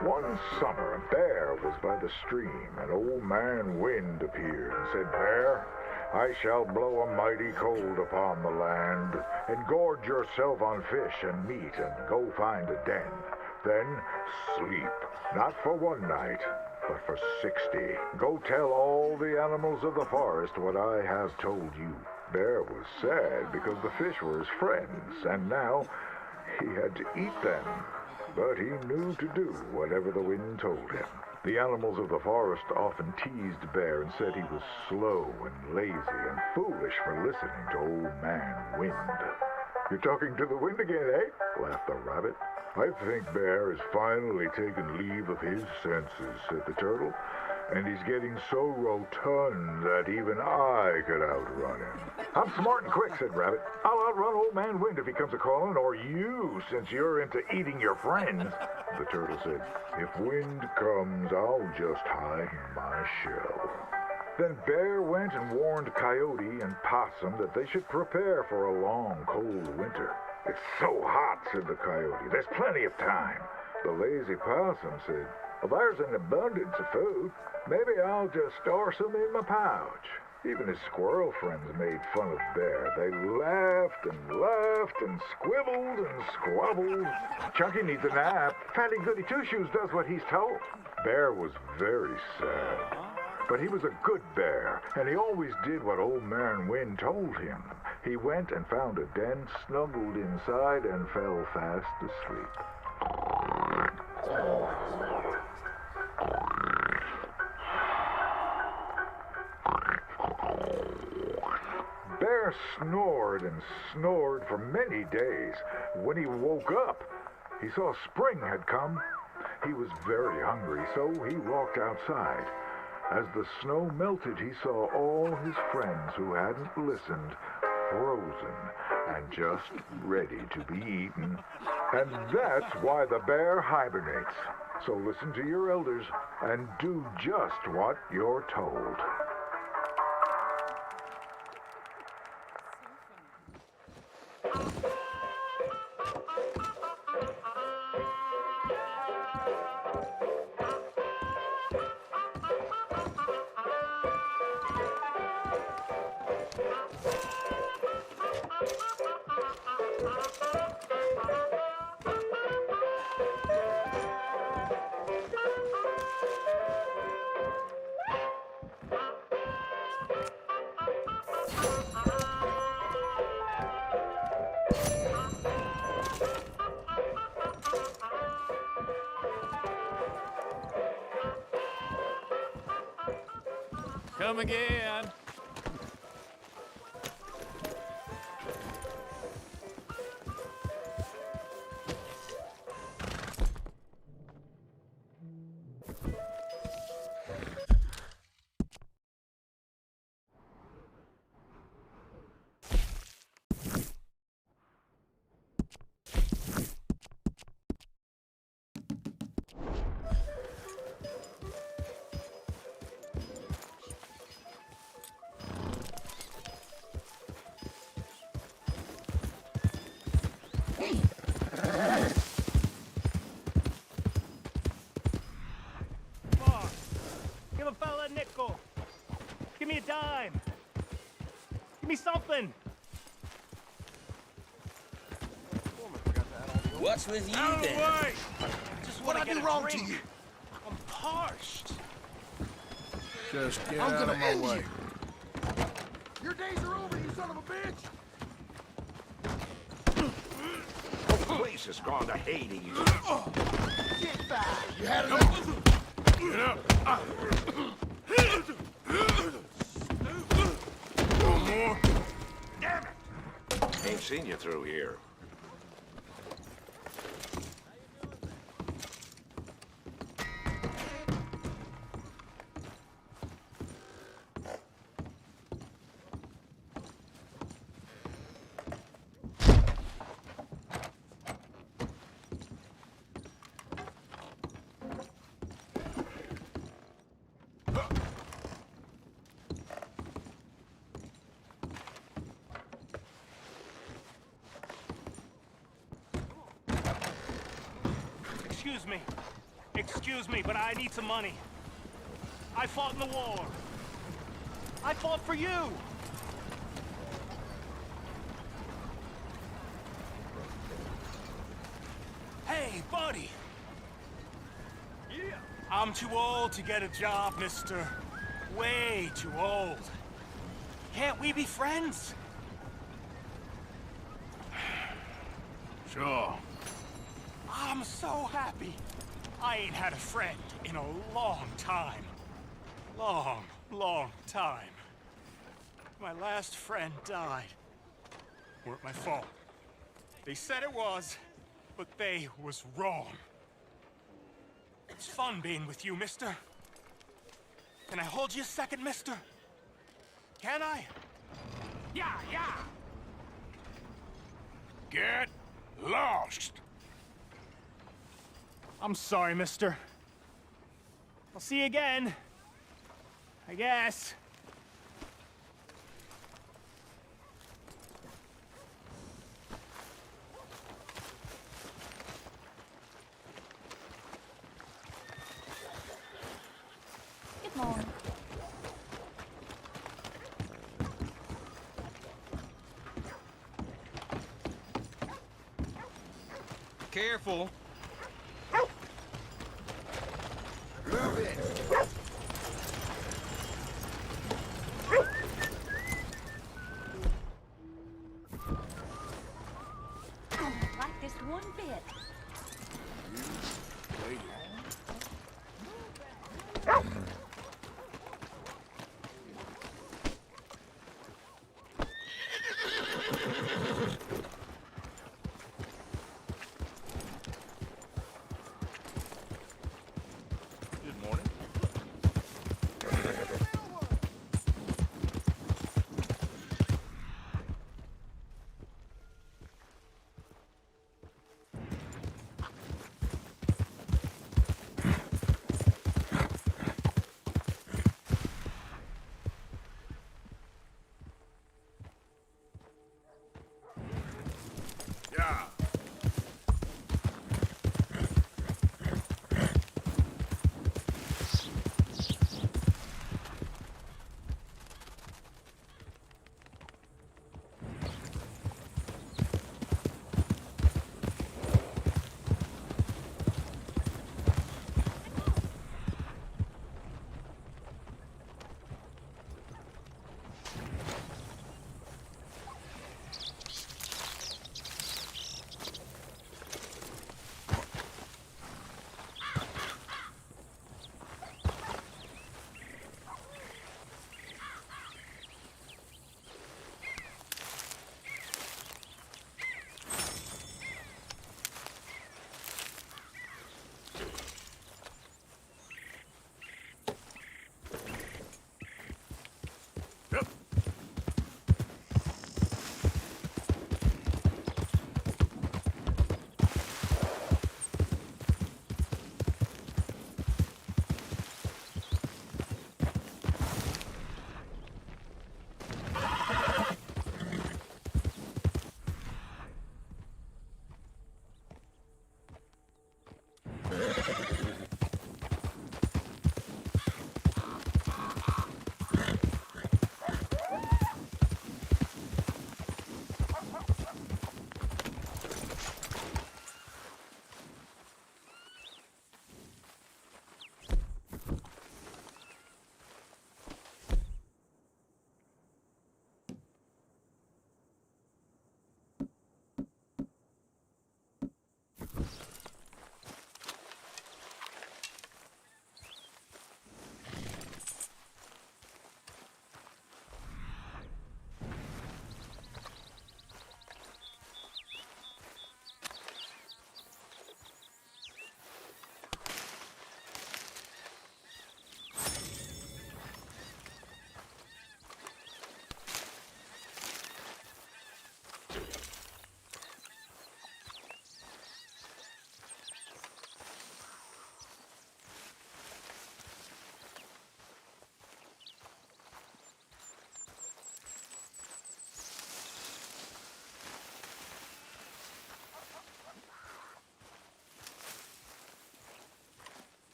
One summer, a bear was by the stream, and Old Man Wind appeared and said, "Bear, I shall blow a mighty cold upon the land, and gorge yourself on fish and meat, and go find a den. Then sleep, not for one night, but for 60. Go tell all the animals of the forest what I have told you." Bear was sad because the fish were his friends, and now he had to eat them. But he knew to do whatever the wind told him. The animals of the forest often teased Bear and said he was slow and lazy and foolish for listening to Old Man Wind. "You're talking to the wind again, eh?" laughed the rabbit. "I think Bear has finally taken leave of his senses," said the turtle. "And he's getting so rotund that even I could outrun him." "I'm smart and quick," said Rabbit. "I'll outrun Old Man Wind if he comes a-calling, or you, since you're into eating your friends." The turtle said, "If Wind comes, I'll just hide in my shell." Then Bear went and warned Coyote and Possum that they should prepare for a long, cold winter. "It's so hot," said the Coyote. "There's plenty of time." The lazy Possum said, "Well, there's an abundance of food. Maybe I'll just store some in my pouch." Even his squirrel friends made fun of Bear. They laughed and squibbled and squabbled. "Chunky needs a nap. Fatty Goody Two-Shoes does what he's told." Bear was very sad. But he was a good bear, and he always did what Old Man Wind told him. He went and found a den, snuggled inside, and fell fast asleep. Bear snored and snored for many days. When he woke up, he saw spring had come. He was very hungry, so he walked outside. As the snow melted, he saw all his friends who hadn't listened, frozen and just ready to be eaten. And that's why the bear hibernates. So listen to your elders and do just what you're told. Come again. something. What's with you Out of the then? way! Just What want I to do get a wrong to drink. you? I'm parched. Just get I'm out gonna of my end way. you. Your days are over, you son of a bitch! The place has gone to Hades. Get back! You had enough! Get up! One more. Damn it! Ain't seen you through here. Excuse me, but I need some money. I fought in the war. I fought for you. Hey, buddy. Yeah. I'm too old to get a job, mister. Way too old. Can't we be friends? Sure. I'm so happy. I ain't had a friend in a long time. Long time. My last friend died. Weren't my fault. They said it was, but they was wrong. It's fun being with you, mister. Can I hold you a second, mister? Can I? Yeah. Get lost! I'm sorry, mister. I'll see you again. I guess. Good morning. Careful. Move it! Like this one bit. Good morning. Yeah.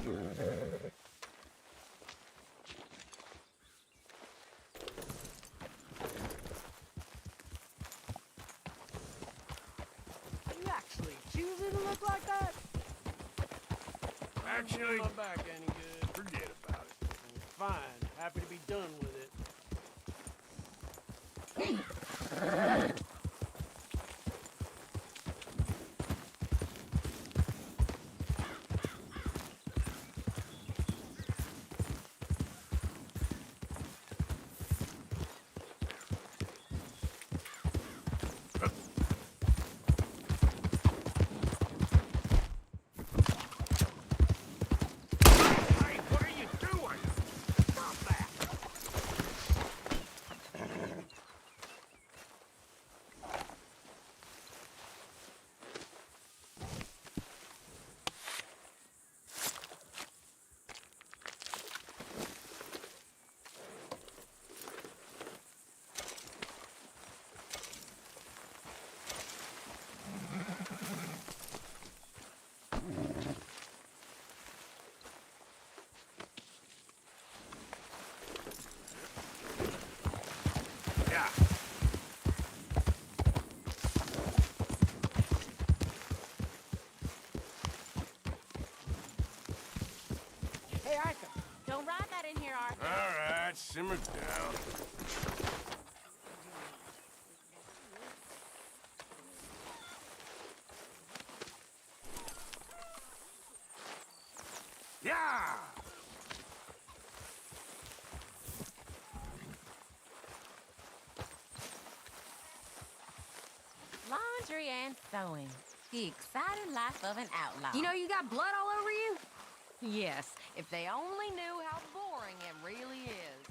You actually choosing to look like that? Actually, my back any good. forget about it. Fine. Happy to be done with it. Hey, what are you doing? Stop that! Yeah. Hey, Arthur. Don't ride that in here, Arthur. All right, simmer down. Yeah! Laundry and sewing. The exciting life of an outlaw. You know you got blood all over you? Yes, if they only knew how boring it really is.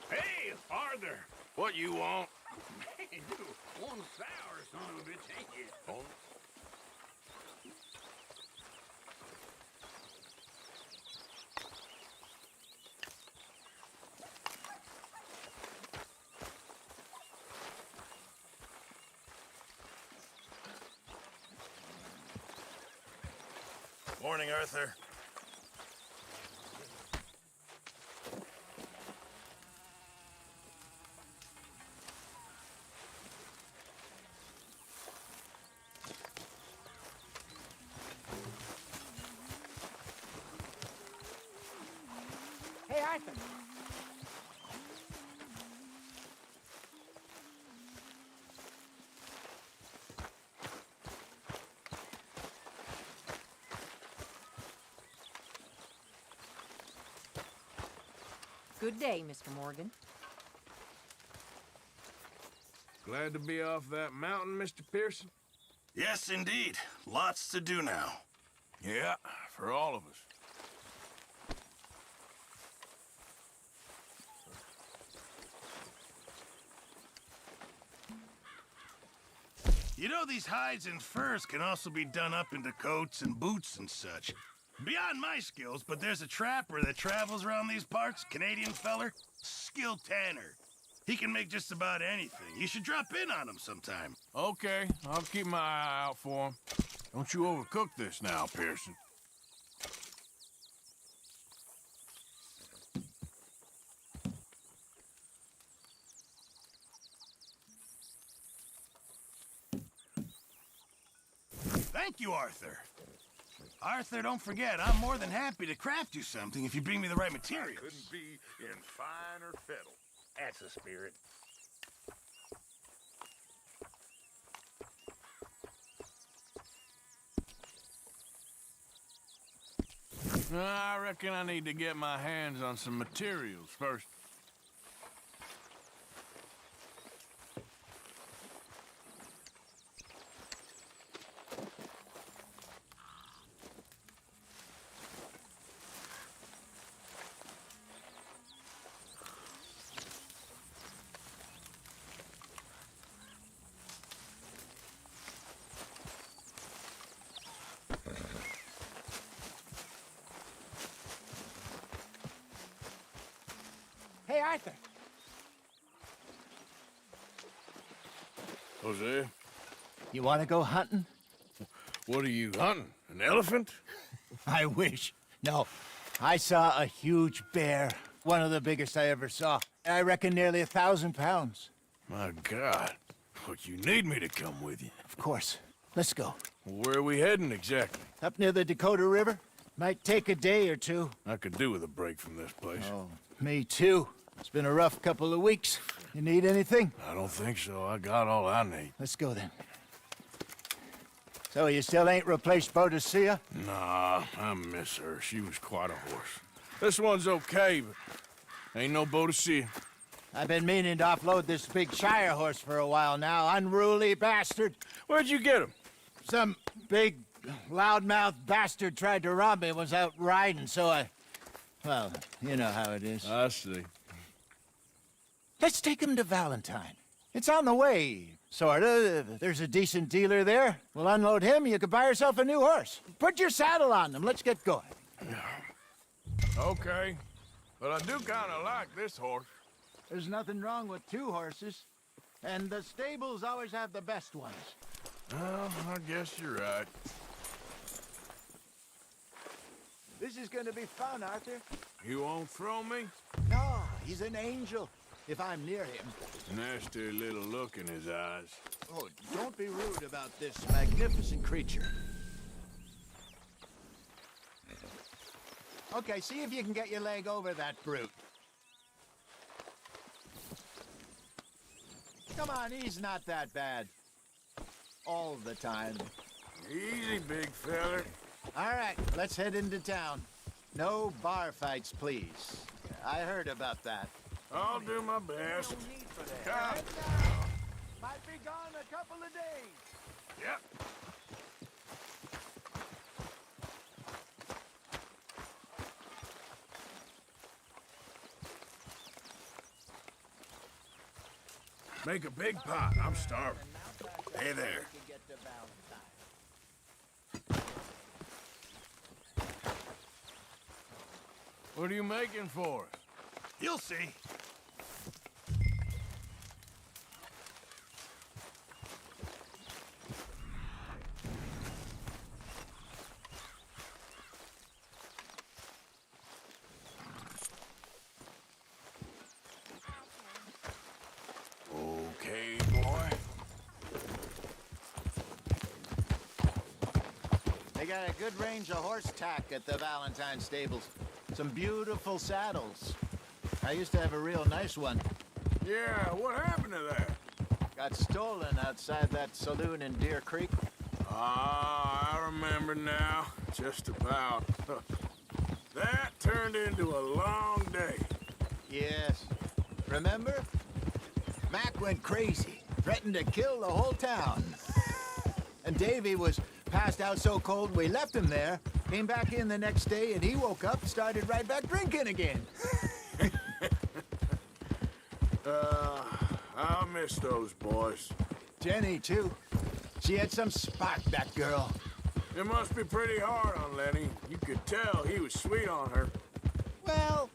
Hey, Arthur! What you want? Man, you one sour son of a bitch, ain't you? Oh. Morning, Arthur. Hey, Arthur. Good day, Mr. Morgan. Glad to be off that mountain, Mr. Pearson? Yes, indeed. Lots to do now. Yeah, for all of us. You know, these hides and furs can also be done up into coats and boots and such. Beyond my skills, but there's a trapper that travels around these parts, Canadian feller, skilled tanner. He can make just about anything. You should drop in on him sometime. Okay, I'll keep my eye out for him. Don't you overcook this now, Pearson. Thank you, Arthur. Arthur, don't forget, I'm more than happy to craft you something if you bring me the right materials. Couldn't be in finer fettle. That's the spirit. I reckon I need to get my hands on some materials first. Arthur. Jose, You want to go hunting? what are you hunting? An elephant? I wish. No, I saw a huge bear. One of the biggest I ever saw. I reckon nearly 1,000 pounds. My God. Look, you need me to come with you. Of course. Let's go. Where are we heading exactly? Up near the Dakota River. Might take a day or two. I could do with a break from this place. Oh, me too. It's been a rough couple of weeks. You need anything? I don't think so. I got all I need. Let's go then. So you still ain't replaced Boadicea? Nah, I miss her. She was quite a horse. This one's okay, but ain't no Boadicea. I've been meaning to offload this big Shire horse for a while now. Unruly bastard. Where'd you get him? Some big, loudmouth bastard tried to rob me. Was out riding, so I... Well, you know how it is. I see. Let's take him to Valentine. It's on the way, sorta. There's a decent dealer there. We'll unload him, you could buy yourself a new horse. Put your saddle on them, let's get going. Okay. But I do kind of like this horse. There's nothing wrong with two horses. And the stables always have the best ones. Well, I guess you're right. This is gonna be fun, Arthur. You won't throw me? No, he's an angel. If I'm near him. Nasty little look in his eyes. Oh, don't be rude about this magnificent creature. Okay, see if you can get your leg over that brute. Come on, he's not that bad. All the time. Easy, big feller. All right, let's head into town. No bar fights, please. I heard about that. I'll do my best. Come. Might be gone a couple of days. Yep. Make a big pot. I'm starving. Hey there. What are you making for us? You'll see. Okay, boy. They got a good range of horse tack at the Valentine stables. Some beautiful saddles. I used to have a real nice one. Yeah, what happened to that? Got stolen outside that saloon in Deer Creek. Ah, I remember now. Just about. That turned into a long day. Yes. Remember? Mac went crazy, threatened to kill the whole town. And Davy was passed out so cold we left him there, came back in the next day, and he woke up and started right back drinking again. I miss those boys. Jenny, too. She had some spark, that girl. It must be pretty hard on Lenny. You could tell he was sweet on her. Well,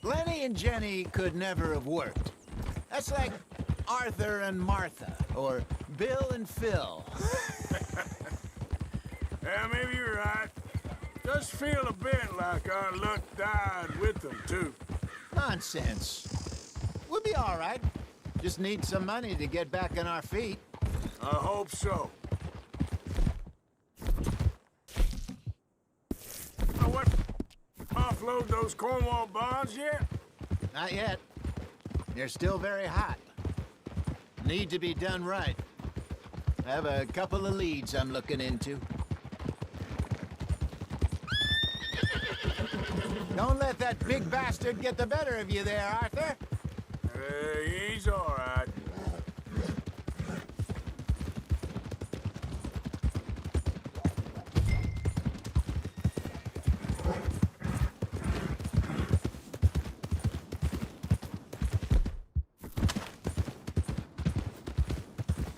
Lenny and Jenny could never have worked. That's like Arthur and Martha, or Bill and Phil. Yeah, maybe you're right. Does feel a bit like our luck died with them, too. Nonsense. We'll be all right. Just need some money to get back on our feet. I hope so. Now what? Offload those Cornwall bonds yet? Not yet. They're still very hot. Need to be done right. I have a couple of leads I'm looking into. Don't let that big bastard get the better of you there, Arthur. He's all right.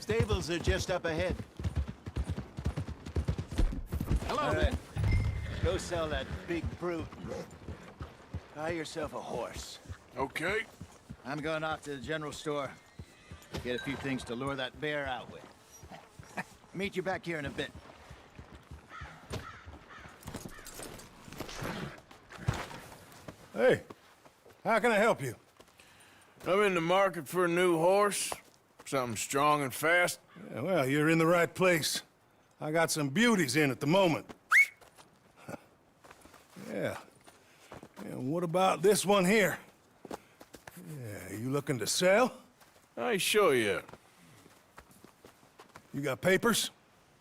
Stables are just up ahead. Hello, All man. right. Go sell that big brute. Buy yourself a horse. Okay. I'm going off to the general store. Get a few things to lure that bear out with. Meet you back here in a bit. Hey, how can I help you? I'm in the market for a new horse. Something strong and fast. Yeah, well, you're in the right place. I got some beauties in at the moment. Yeah. And what about this one here? Yeah, you looking to sell? I show you. You got papers?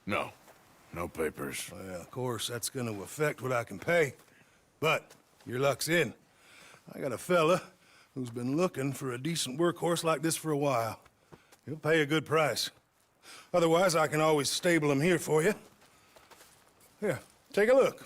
No. No papers. Well, of course, that's gonna affect what I can pay. But your luck's in. I got a fella who's been looking for a decent workhorse like this for a while. He'll pay a good price. Otherwise, I can always stable him here for you. Here, take a look.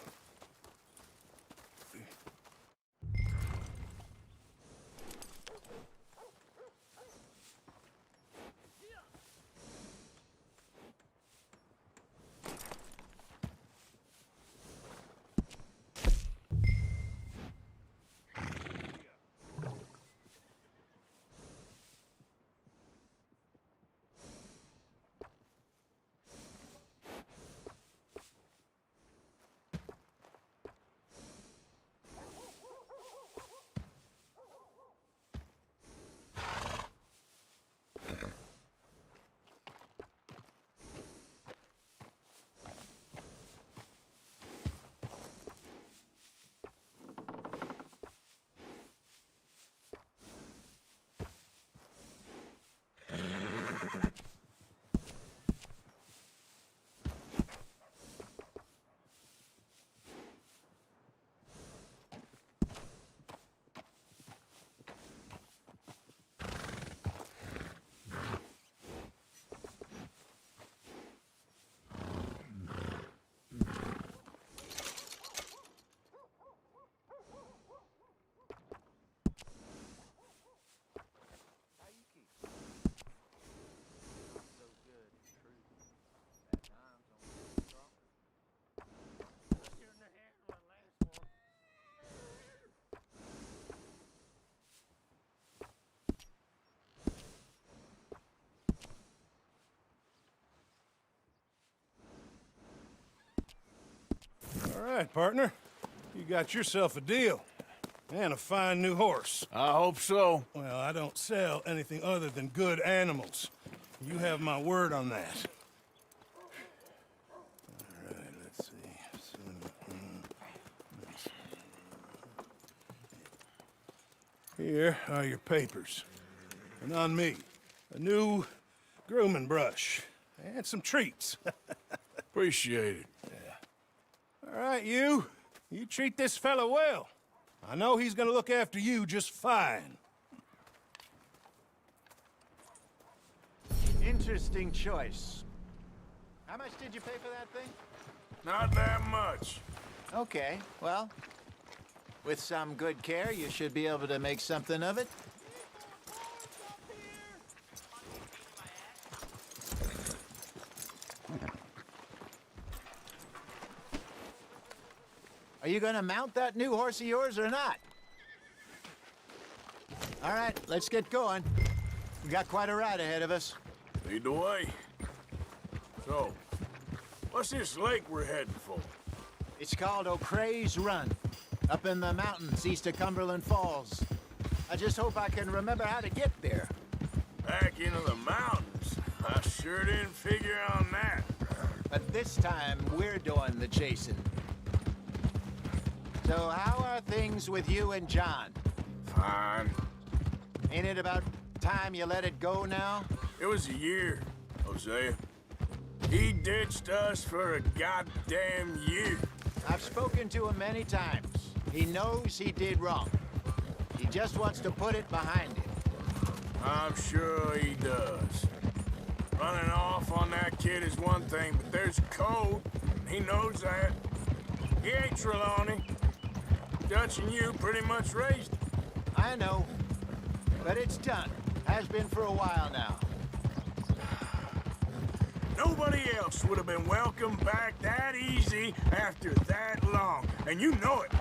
All right, partner. You got yourself a deal. And a fine new horse. I hope so. Well, I don't sell anything other than good animals. You have my word on that. All right, let's see. Here are your papers. And on me, a new grooming brush. And some treats. Appreciate it. All right, you treat this fella well. I know he's gonna look after you just fine. Interesting choice. How much did you pay for that thing? Not that much. Okay, well, with some good care, you should be able to make something of it. Are you gonna mount that new horse of yours or not? All right, let's get going. We got quite a ride ahead of us. Lead the way. So, what's this lake we're heading for? It's called O'Creagh's Run, up in the mountains east of Cumberland Falls. I just hope I can remember how to get there. Back into the mountains? I sure didn't figure on that. But this time, we're doing the chasing. So how are things with you and John? Fine. Ain't it about time you let it go now? It was a year, Hosea. He ditched us for a goddamn year. I've spoken to him many times. He knows he did wrong. He just wants to put it behind him. I'm sure he does. Running off on that kid is one thing, but there's code. He knows that. He ain't Trelawney. Dutch and you pretty much raised him. I know. But it's done. Has been for a while now. Nobody else would have been welcomed back that easy after that long. And you know it.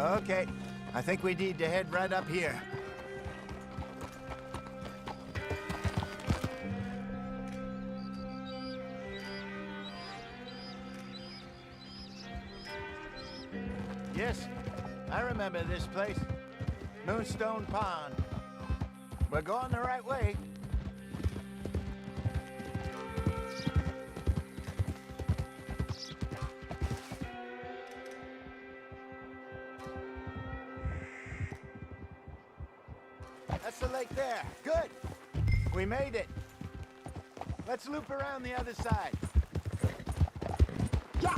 Okay, I think we need to head right up here. Yes, I remember this place. Moonstone Pond. We're going the right way. That's the lake there. Good. We made it. Let's loop around the other side. Yeah.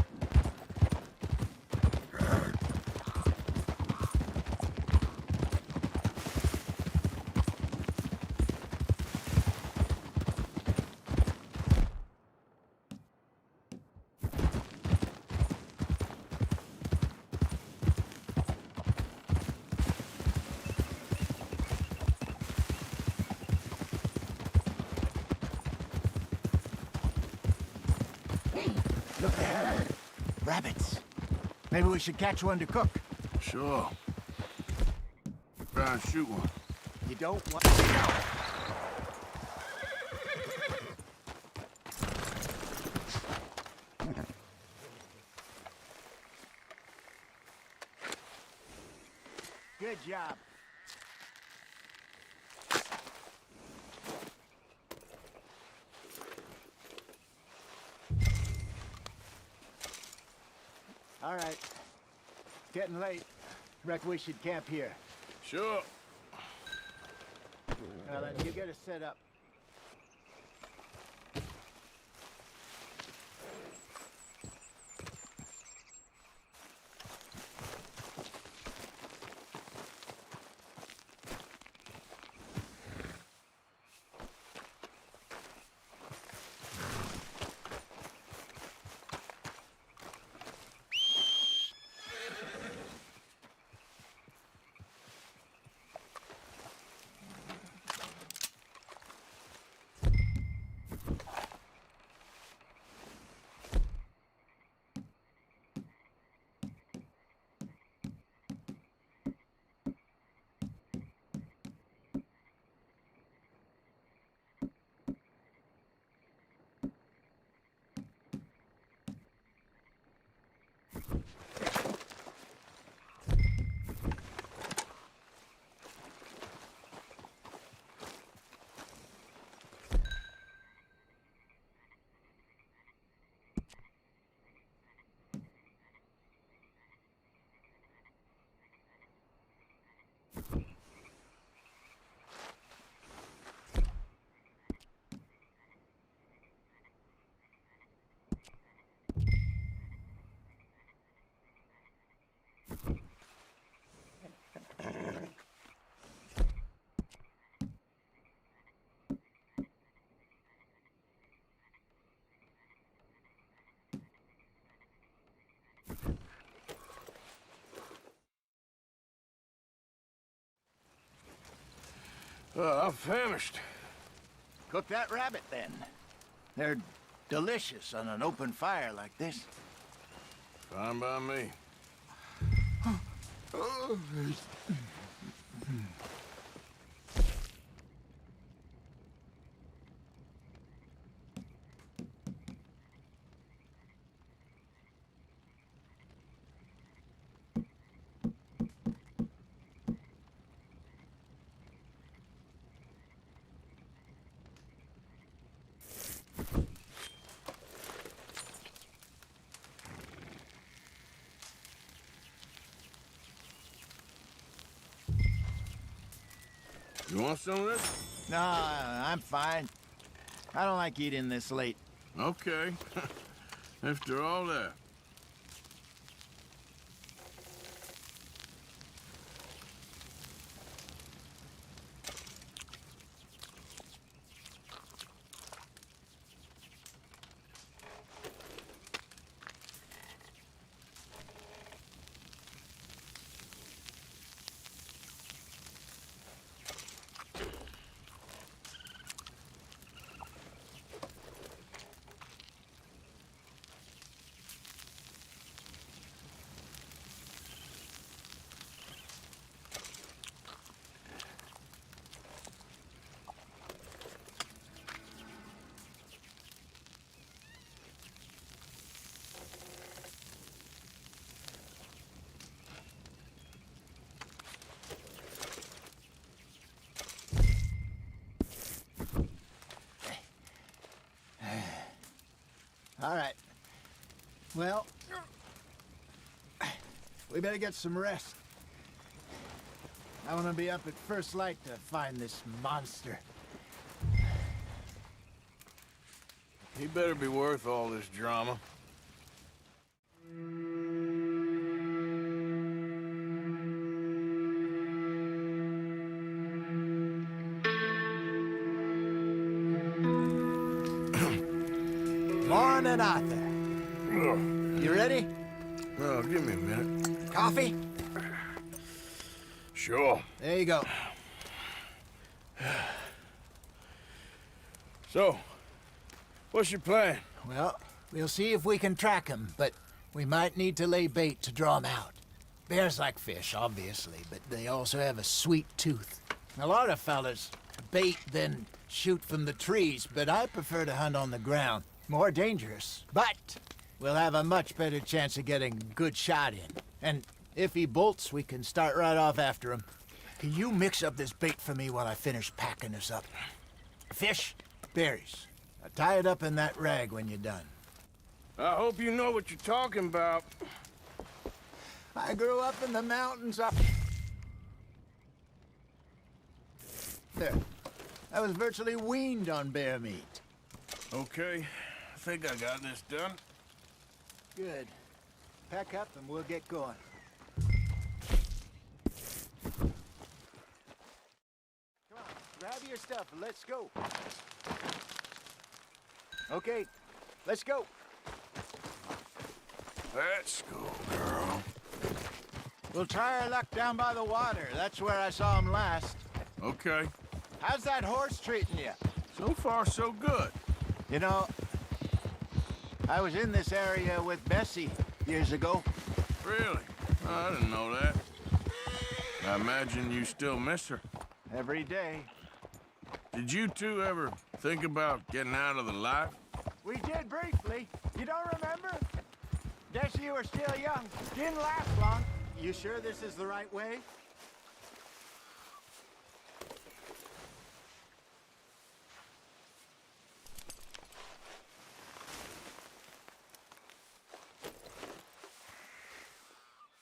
Look there. Rabbits. Maybe we should catch one to cook. Sure. Try and shoot one. You don't want... Good job. All right. Getting late. Reckon we should camp here. Sure. Now then, you get us set up. I'm famished. Cook that rabbit, then. They're delicious on an open fire like this. Fine by me. You want some of this? No, I'm fine. I don't like eating this late. Okay. After all that. Well, we better get some rest. I want to be up at first light to find this monster. He better be worth all this drama. Morning, Arthur. You ready? Well, give me a minute. Coffee? Sure. There you go. So, what's your plan? Well, we'll see if we can track him, but we might need to lay bait to draw him out. Bears like fish, obviously, but they also have a sweet tooth. A lot of fellas bait, then shoot from the trees, but I prefer to hunt on the ground. More dangerous, but we'll have a much better chance of getting a good shot in. And if he bolts, we can start right off after him. Can you mix up this bait for me while I finish packing this up? Fish, berries. Tie it up in that rag when you're done. I hope you know what you're talking about. I grew up in the mountains up there. I was virtually weaned on bear meat. Okay, I think I got this done. Good. Pack up and we'll get going. Come on, grab your stuff and let's go. Okay, let's go. Let's go, girl. We'll try our luck down by the water. That's where I saw him last. Okay. How's that horse treating you? So far, so good. You know, I was in this area with Bessie years ago. Really? I didn't know that. I imagine you still miss her. Every day. Did you two ever think about getting out of the life? We did briefly. You don't remember? Guess you were still young. Didn't last long. You sure this is the right way?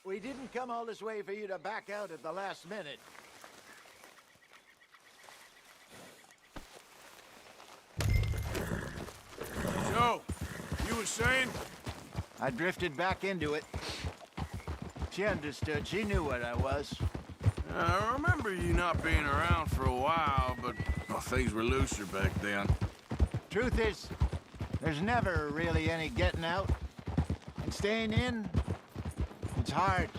We didn't come all this way for you to back out at the last minute. So, you were saying? I drifted back into it. She understood. She knew what I was. I remember you not being around for a while, but well, things were looser back then. Truth is, there's never really any getting out. And staying in, it's hard.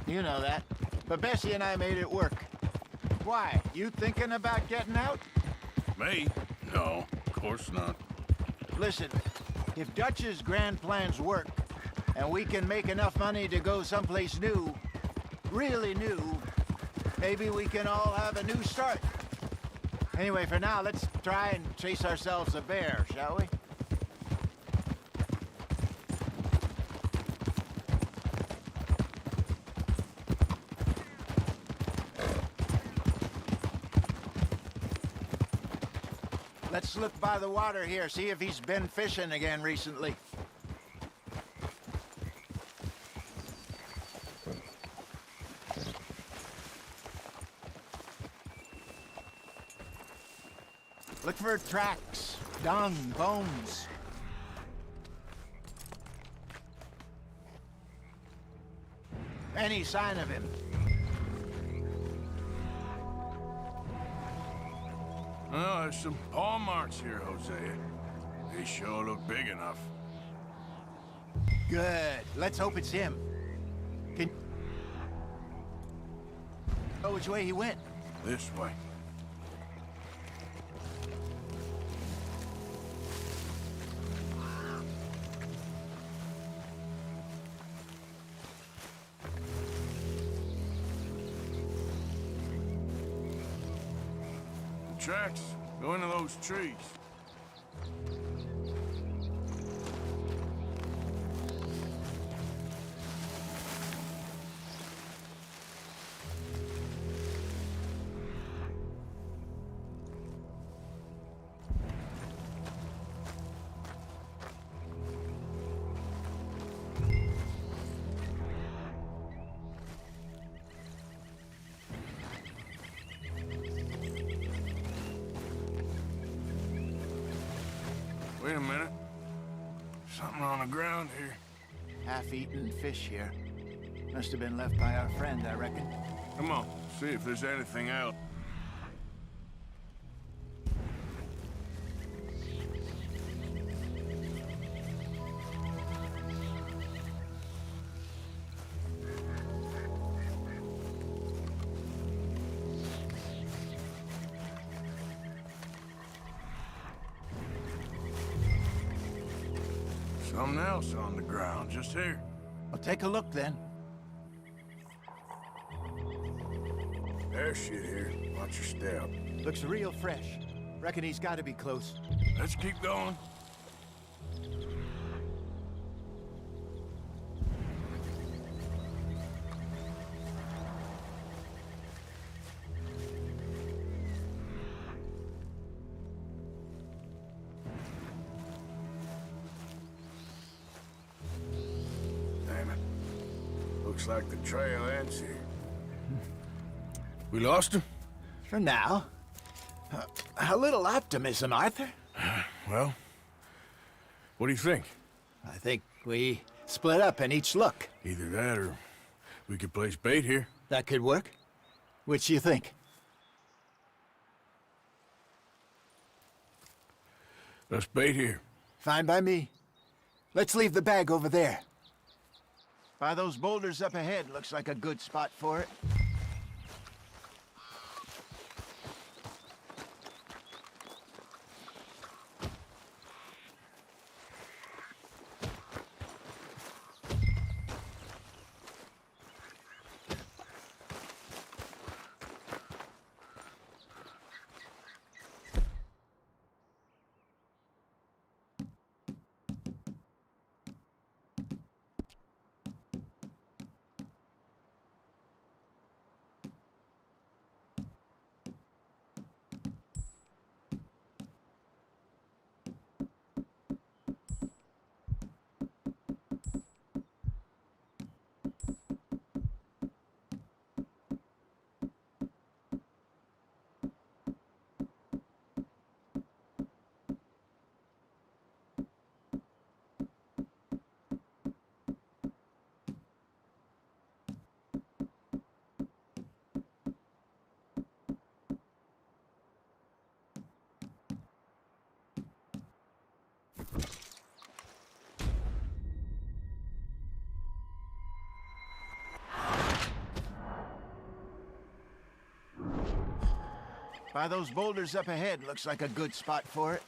You know that. But Bessie and I made it work. Why? You thinking about getting out? Me? No, of course not. Listen, if Dutch's grand plans work, and we can make enough money to go someplace new, really new, maybe we can all have a new start. Anyway, for now, let's try and chase ourselves a bear, shall we? Let's look by the water here, see if he's been fishing again recently. Look for tracks, dung, bones. Any sign of him? Oh, there's some paw marks here, Hosea. They sure look big enough. Good. Let's hope it's him. Can... Oh, which way he went? This way. Tracks. Go into those trees. Wait a minute. Something on the ground here. Half-eaten fish here. Must have been left by our friend, I reckon. Come on, see if there's anything else. Something else on the ground, just here. Well, take a look then. There's shit here. Watch your step. Looks real fresh. Reckon he's got to be close. Let's keep going. Damn it. Looks like the trail ends here. We lost him? For now. A little optimism, Arthur. Well, what do you think? I think we split up and each look. Either that or we could place bait here. That could work. Which you think? Let's bait here. Fine by me. Let's leave the bag over there. By those boulders up ahead, looks like a good spot for it. By those boulders up ahead, looks like a good spot for it.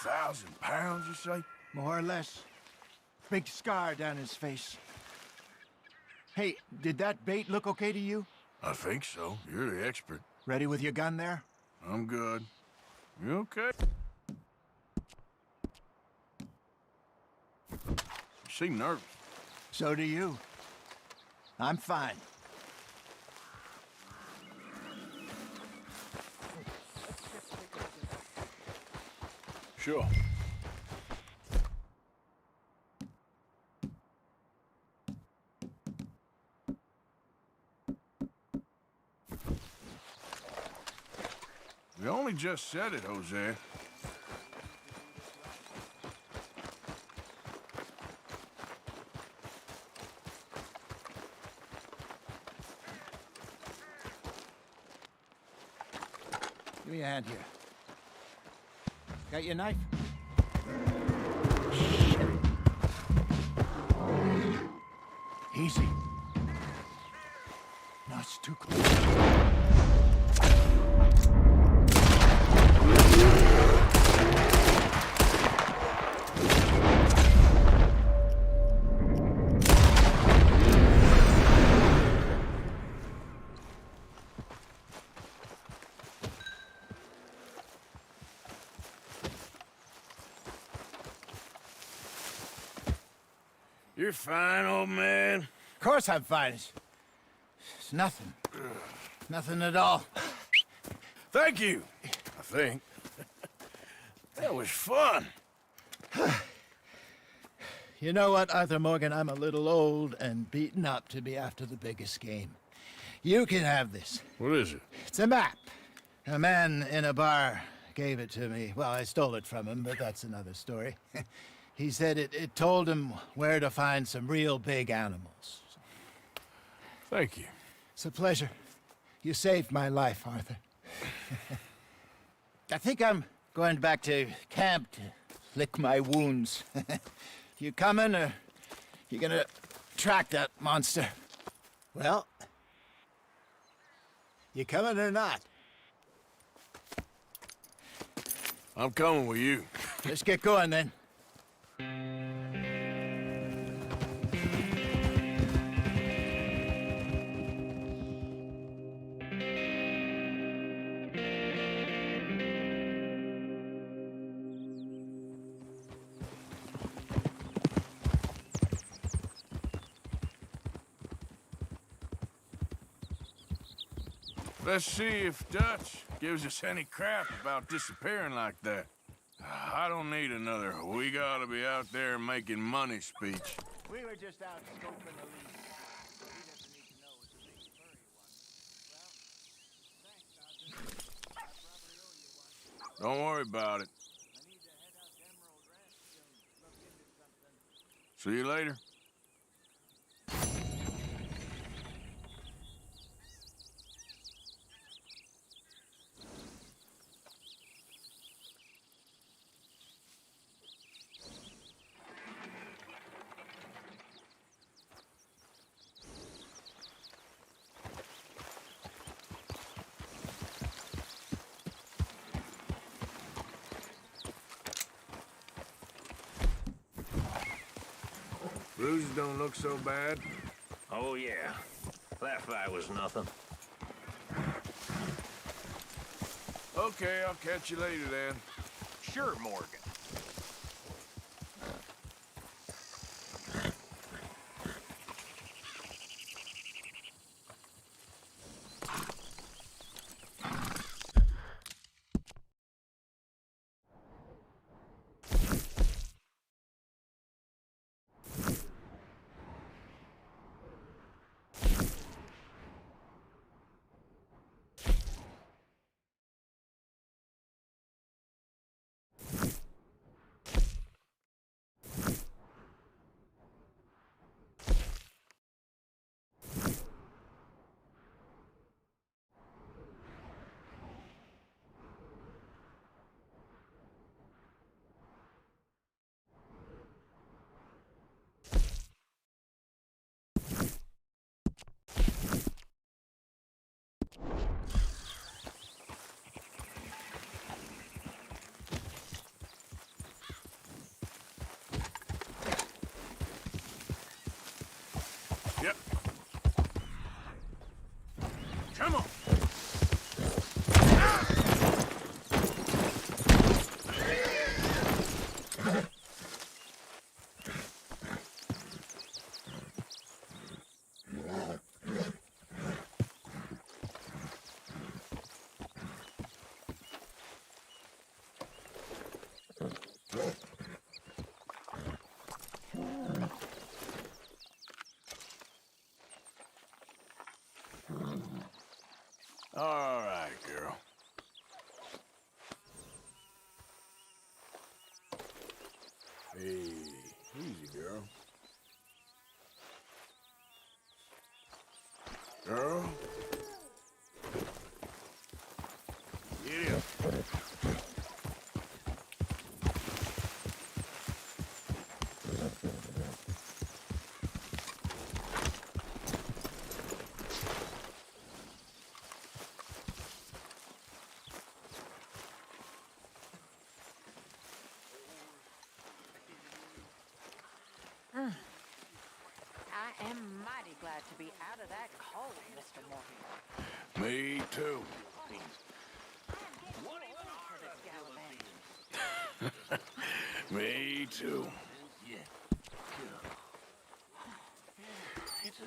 £1,000, you say? More or less. Big scar down his face. Hey, did that bait look okay to you? I think so. You're the expert. Ready with your gun there? I'm good. You okay? You seem nervous. So do you. I'm fine. Sure. We only just said it, Jose. Give me a hand here. Got your knife? Easy. No, it's too close. You're fine, old man. Of course I'm fine. It's nothing. Nothing at all. Thank you, I think. That was fun. You know what, Arthur Morgan? I'm a little old and beaten up to be after the biggest game. You can have this. What is it? It's a map. A man in a bar gave it to me. Well, I stole it from him, but that's another story. He said it told him where to find some real big animals. Thank you. It's a pleasure. You saved my life, Arthur. I think I'm going back to camp to lick my wounds. You coming, or you gonna track that monster? Well, you coming or not? I'm coming with you. Let's get going, then. Let's see if Dutch gives us any crap about disappearing like that. I don't need another "we gotta be out there making money" speech. We were just out scoping the lease. Don't worry about it. See you later. Bruises don't look so bad. Oh, yeah. That fight was nothing. Okay, I'll catch you later then. Sure, Morgan. Yep. Come on. All right, girl. Hey, easy, girl. Girl. Get up. I am mighty glad to be out of that cold, Mr. Morgan. Me too. Me too.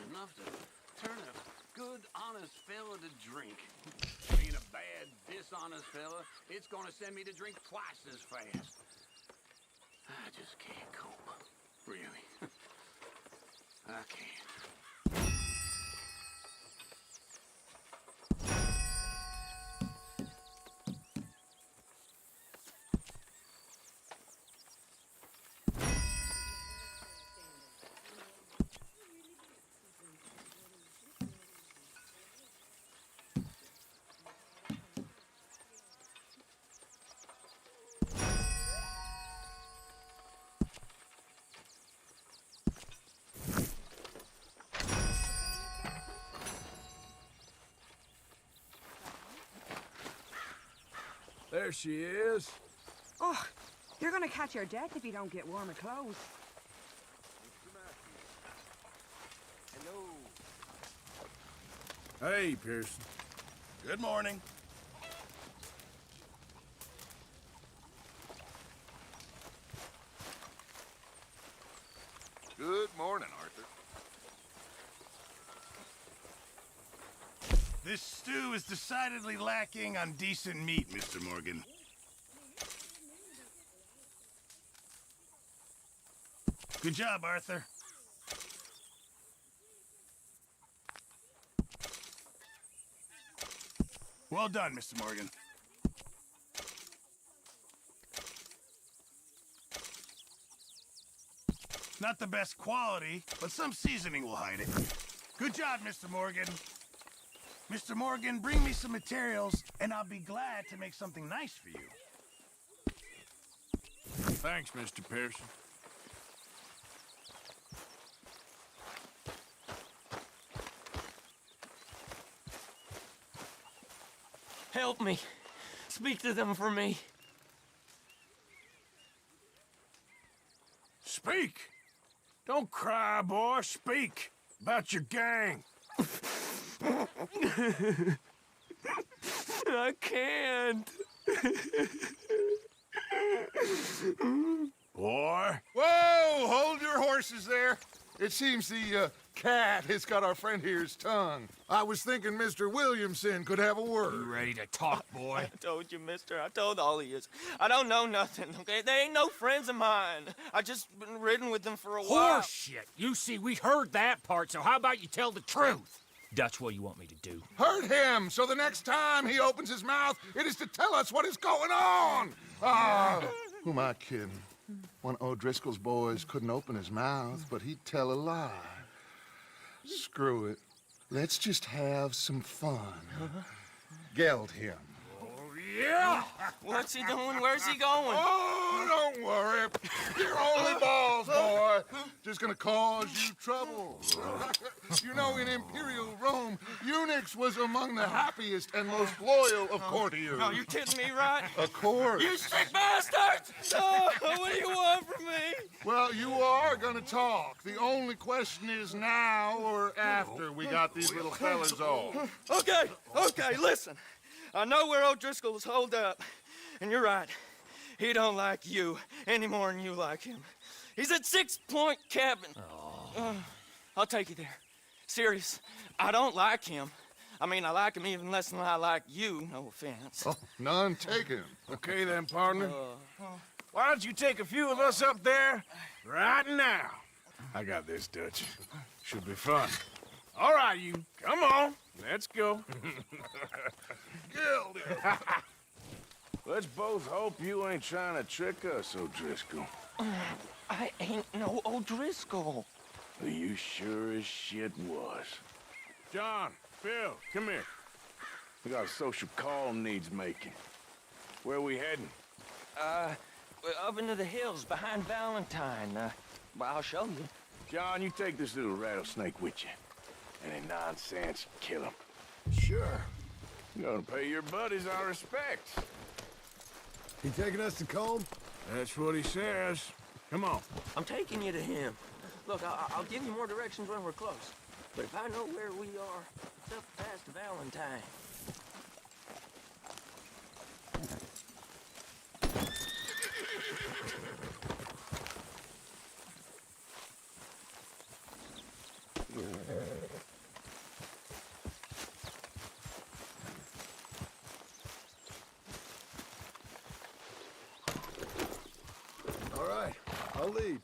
enough to turn a good, honest fella to drink. Being a bad, dishonest fella, it's gonna send me to drink twice as fast. I just can't cope. Really. I can't. There she is. Oh, you're gonna catch your death if you don't get warmer clothes. Hello. Hey, Pearson. Good morning. Good morning, Arthur. This stew is decidedly lacking on decent meat, Mr. Morgan. Good job, Arthur. Well done, Mr. Morgan. Not the best quality, but some seasoning will hide it. Good job, Mr. Morgan. Mr. Morgan, bring me some materials, and I'll be glad to make something nice for you. Thanks, Mr. Pearson. Help me. Speak to them for me. Speak! Don't cry, boy. Speak about your gang. I can't. Boy. Whoa! Hold your horses there. It seems the cat has got our friend here's tongue. I was thinking Mr. Williamson could have a word. You ready to talk, boy? I told you, mister. I told all of you. I don't know nothing, okay? They ain't no friends of mine. I just been ridden with them for a while. Horseshit! You see, we heard that part, so how about you tell the truth? That's what you want me to do. Hurt him, so the next time he opens his mouth, it is to tell us what is going on. Who am I kidding? One of O'Driscoll's boys couldn't open his mouth, but he'd tell a lie. Screw it. Let's just have some fun. Geld him. Yeah! What's he doing? Where's he going? Oh, don't worry. You're only balls, boy. Just gonna cause you trouble. You know, in Imperial Rome, eunuchs was among the happiest and most loyal of courtiers. Oh, you're kidding me, right? Of course. You sick bastards! Oh, what do you want from me? Well, you are gonna talk. The only question is now or after we got these little fellas off. Okay, listen. I know where O'Driscoll's holed up, and you're right. He don't like you any more than you like him. He's at 6 Point Cabin. I'll take you there. Serious, I don't like him. I mean, I like him even less than I like you, no offense. Oh, none taken. Okay then, partner. Why don't you take a few of us up there right now? I got this, Dutch. Should be fun. All right, you. Come on. Let's go. Let's both hope you ain't trying to trick us, O'Driscoll. I ain't no O'Driscoll. You sure as shit was. John, Phil, come here. We got a social call needs making. Where we heading? Up into the hills behind Valentine. Well, I'll show you. John, you take this little rattlesnake with you. Any nonsense, kill him. Sure. You're gonna pay your buddies our respects. He taking us to Combe? That's what he says. Come on. I'm taking you to him. Look, I'll give you more directions when we're close. But if I know where we are, it's up past Valentine. I'll lead.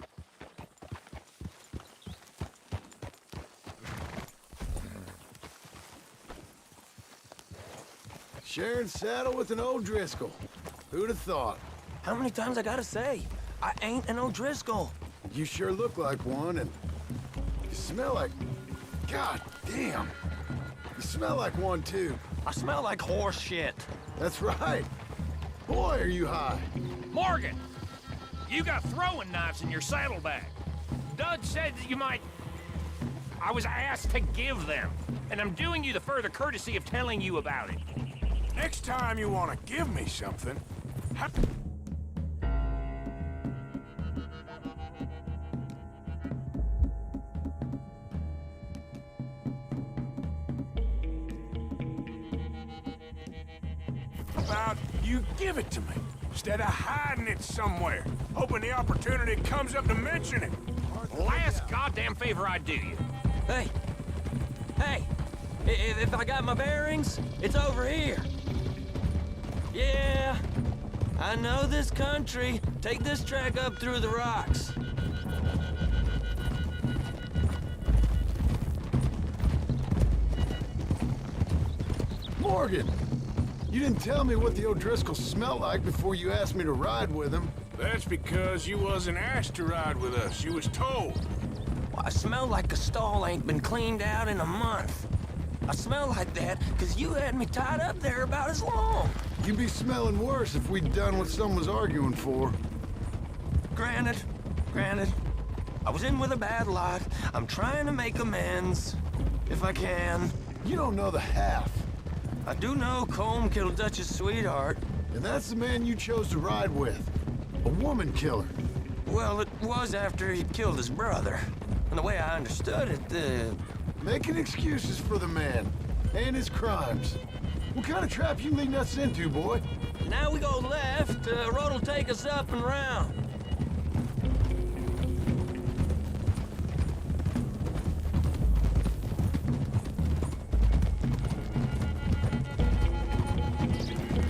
Sharing saddle with an O'Driscoll. Who'd have thought? How many times I gotta say? I ain't an O'Driscoll. You sure look like one, and you smell like... God damn. You smell like one, too. I smell like horse shit. That's right. Boy, are you high. Morgan! You got throwing knives in your saddlebag. Dud said that you might... I was asked to give them, and I'm doing you the further courtesy of telling you about it. Next time you want to give me something, about you give it to me, instead of hiding it somewhere, hoping the opportunity comes up to mention it. Last goddamn favor I do you. Hey! Hey! If I got my bearings, it's over here. Yeah, I know this country. Take this track up through the rocks. Morgan! You didn't tell me what the O'Driscoll smelled like before you asked me to ride with him. That's because you wasn't asked to ride with us. You was told. Well, I smell like a stall ain't been cleaned out in a month. I smell like that because you had me tied up there about as long. You'd be smelling worse if we'd done what someone was arguing for. Granted. I was in with a bad lot. I'm trying to make amends, if I can. You don't know the half. I do know Colm killed Dutch's sweetheart. And that's the man you chose to ride with. A woman killer. Well, it was after he'd killed his brother. And the way I understood it, Making excuses for the man. And his crimes. What kind of trap you leading us into, boy? Now we go left. Road'll take us up and round.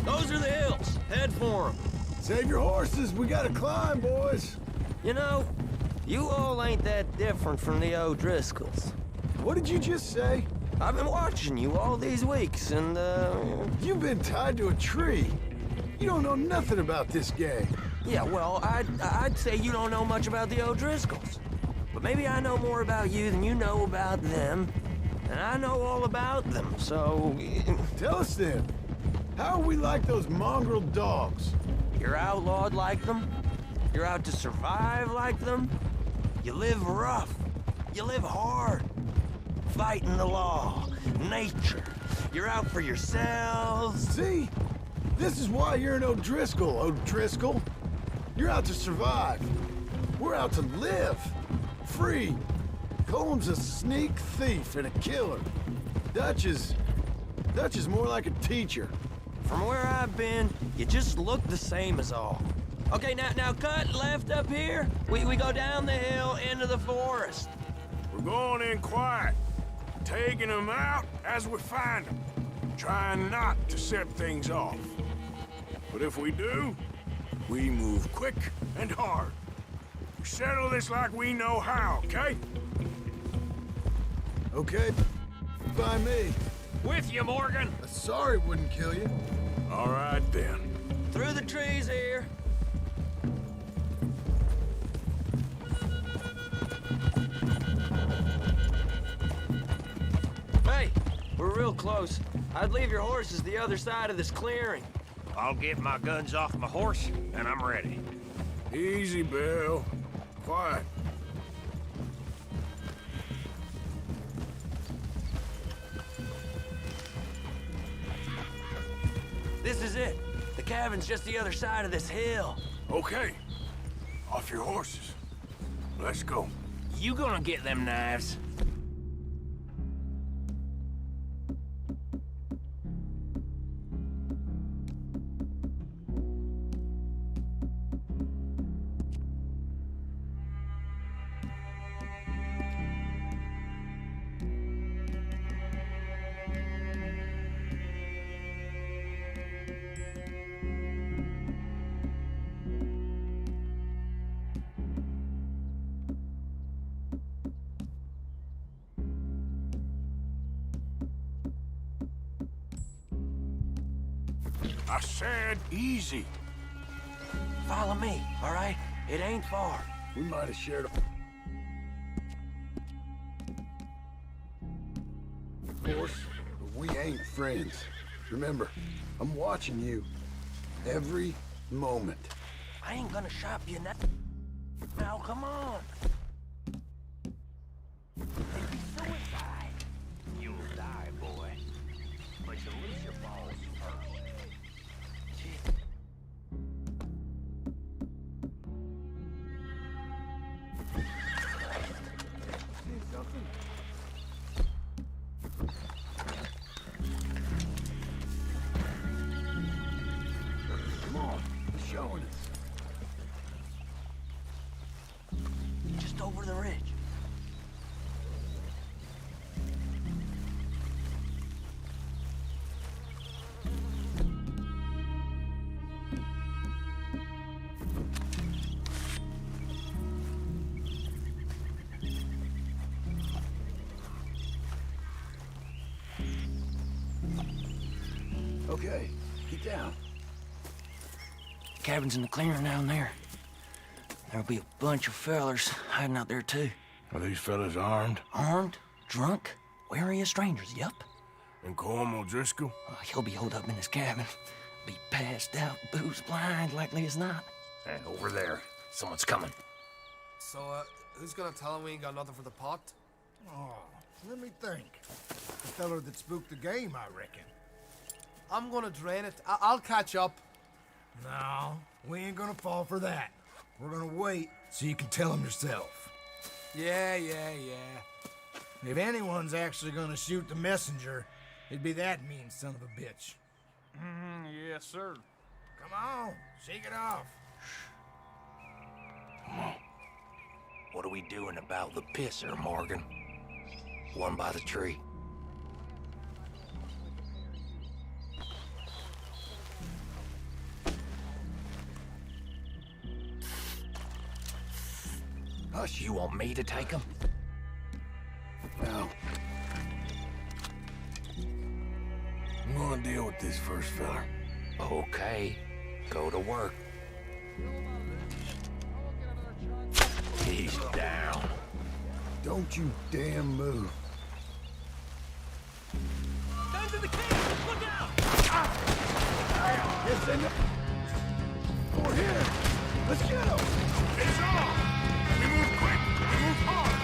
Those are the hills. Head for them. Save your horses. We gotta climb, boys. You know, you all ain't that different from the O'Driscolls. What did you just say? I've been watching you all these weeks, and, You've been tied to a tree. You don't know nothing about this gang. Yeah, well, I'd say you don't know much about the O'Driscolls. But maybe I know more about you than you know about them. And I know all about them, so... Tell us then. How are we like those mongrel dogs? You're outlawed like them. You're out to survive like them. You live rough. You live hard. Fighting the law, nature. You're out for yourselves. See? This is why you're an O'Driscoll, O'Driscoll. You're out to survive. We're out to live. Free. Colm's a sneak thief and a killer. Dutch is more like a teacher. From where I've been, you just look the same as all. Okay, now cut left up here. We go down the hill into the forest. We're going in quiet, taking them out as we find them, trying not to set things off. But if we do, we move quick and hard. We settle this like we know how, okay? Okay, by me. With you, Morgan. Sorry wouldn't kill you. All right, then. Through the trees here. Hey, we're real close. I'd leave your horses the other side of this clearing. I'll get my guns off my horse, and I'm ready. Easy, Bill. Quiet. This is it. The cabin's just the other side of this hill. Okay. Off your horses. Let's go. You gonna get them knives? I said easy. Follow me, all right? It ain't far. We might have shared a... Of course, but we ain't friends. Remember, I'm watching you. Every moment. I ain't gonna shop you now. Now, come on. It'd be suicide. You'll die, boy. But you lose your balls first. Come on, he's showing us. Just over the ridge. Okay, get down. Cabin's in the clearing down there. There'll be a bunch of fellers hiding out there, too. Are these fellas armed? Armed, drunk, wary of strangers, yup. And Colm O'Driscoll? He'll be holed up in his cabin. Be passed out, booze blind, likely as not. Hey, over there. Someone's coming. So, who's gonna tell him we ain't got nothing for the pot? Oh, let me think. The feller that spooked the game, I reckon. I'm gonna drain it. I'll catch up. No, we ain't gonna fall for that. We're gonna wait so you can tell him yourself. Yeah. If anyone's actually gonna shoot the messenger, it'd be that mean son of a bitch. Yes, sir. Come on, shake it off. What are we doing about the pisser, Morgan? One by the tree. Hush. You want me to take him? No. I'm gonna deal with this first fella. Okay, go to work. He's down. Don't you damn move. Guns in the cave! Look out! Yes, they know. Over here. Let's get him. It's on! We move quick! We move hard!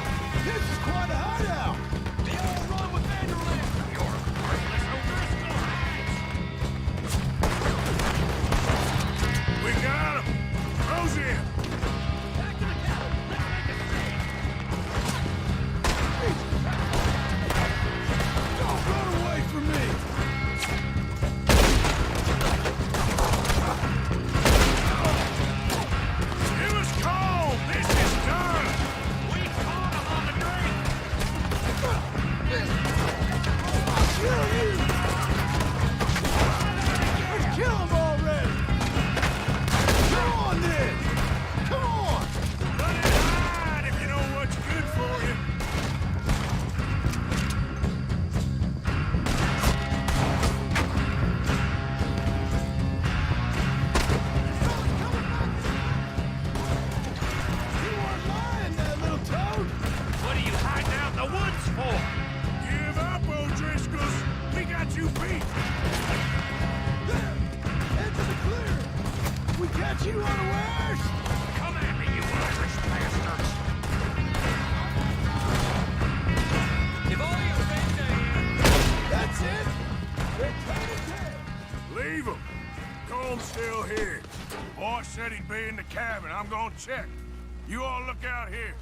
This is quite a hideout. The old run with Vanderland! You're worthless O'Driscoll! We got him! Rose in! Back to the cabin! Let's make a stand! Don't run away from me. It was cold! This is done! We caught him on the drink! I'll kill you. Let's kill him already. Come on, then. Come on. Run and hide if you know what's good for you! You weren't lying there, little toad. What are you hiding out in the woods for? Give up, O'Driscolls! We got you beat! There. Head to the clear. We catch you unawares. Come at me, you Irish bastards! If all your friends are here... That's it. They're taking care. Leave him! Colm's still here. Boss said he'd be in the cabin. I'm gonna check. You all look out here.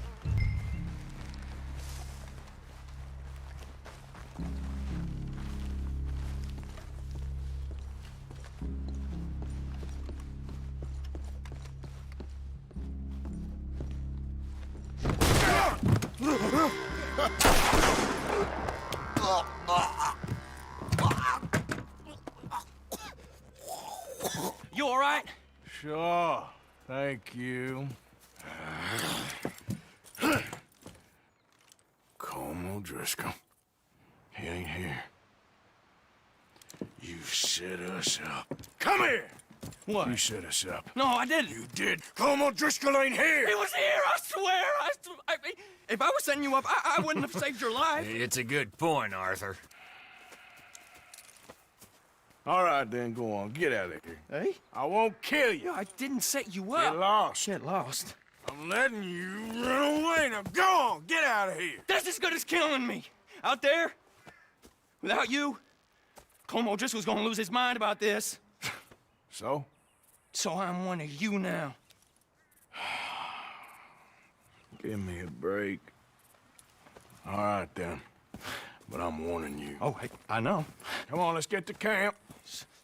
You all right? Sure. Thank you. Colm O'Driscoll. He ain't here. You set us up. Come here! What? You set us up. No, I didn't. You did. Colm O'Driscoll ain't here! He was here, I swear! If I was setting you up, I wouldn't have saved your life. It's a good point, Arthur. All right, then, go on. Get out of here. Hey? I won't kill you. I didn't set you up. Get lost. Get lost. I'm letting you run away. Now go on. Get out of here. That's as good as killing me. Out there, without you, Colm O'Driscoll's gonna lose his mind about this. So? So I'm one of you now. Give me a break. All right, then. But I'm warning you. Oh, hey, I know. Come on, let's get to camp.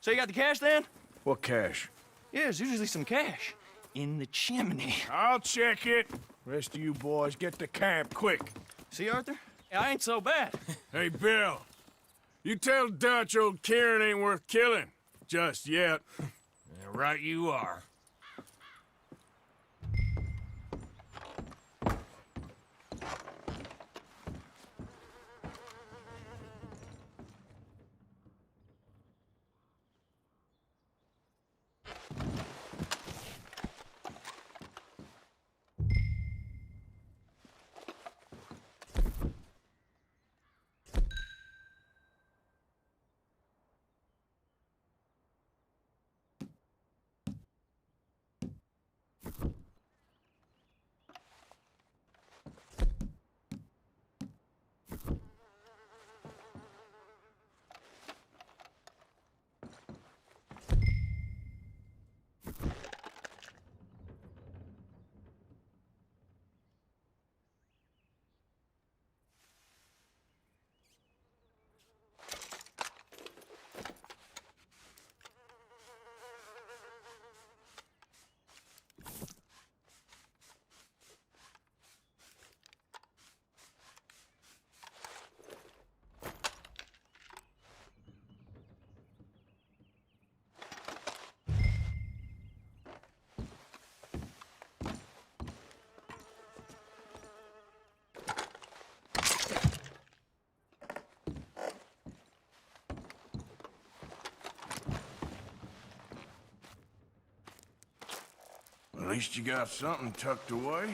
So you got the cash, then? What cash? Yeah, there's usually some cash. In the chimney. I'll check it. Rest of you boys, get to camp, quick. See, Arthur? I ain't so bad. Hey, Bill. You tell Dutch old Kieran ain't worth killing. Just yet. Right you are. At least you got something tucked away.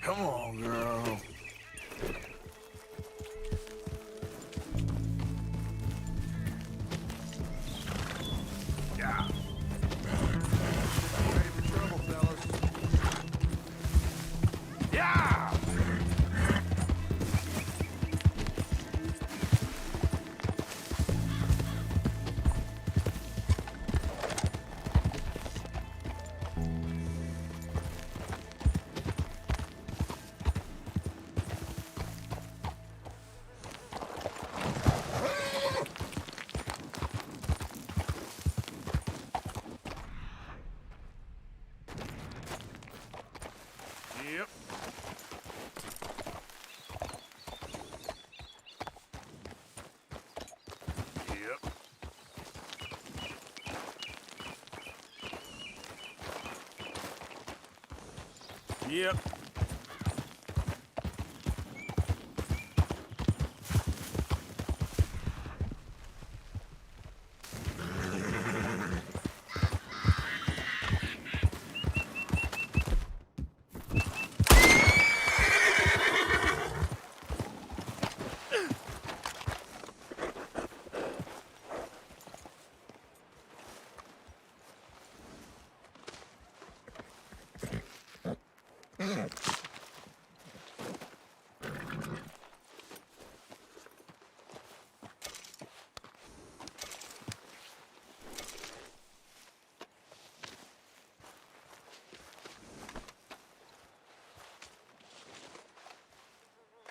Come on, girl. Yeah. Ready for trouble, fellas. Yeah! Yep. Yep. Yep.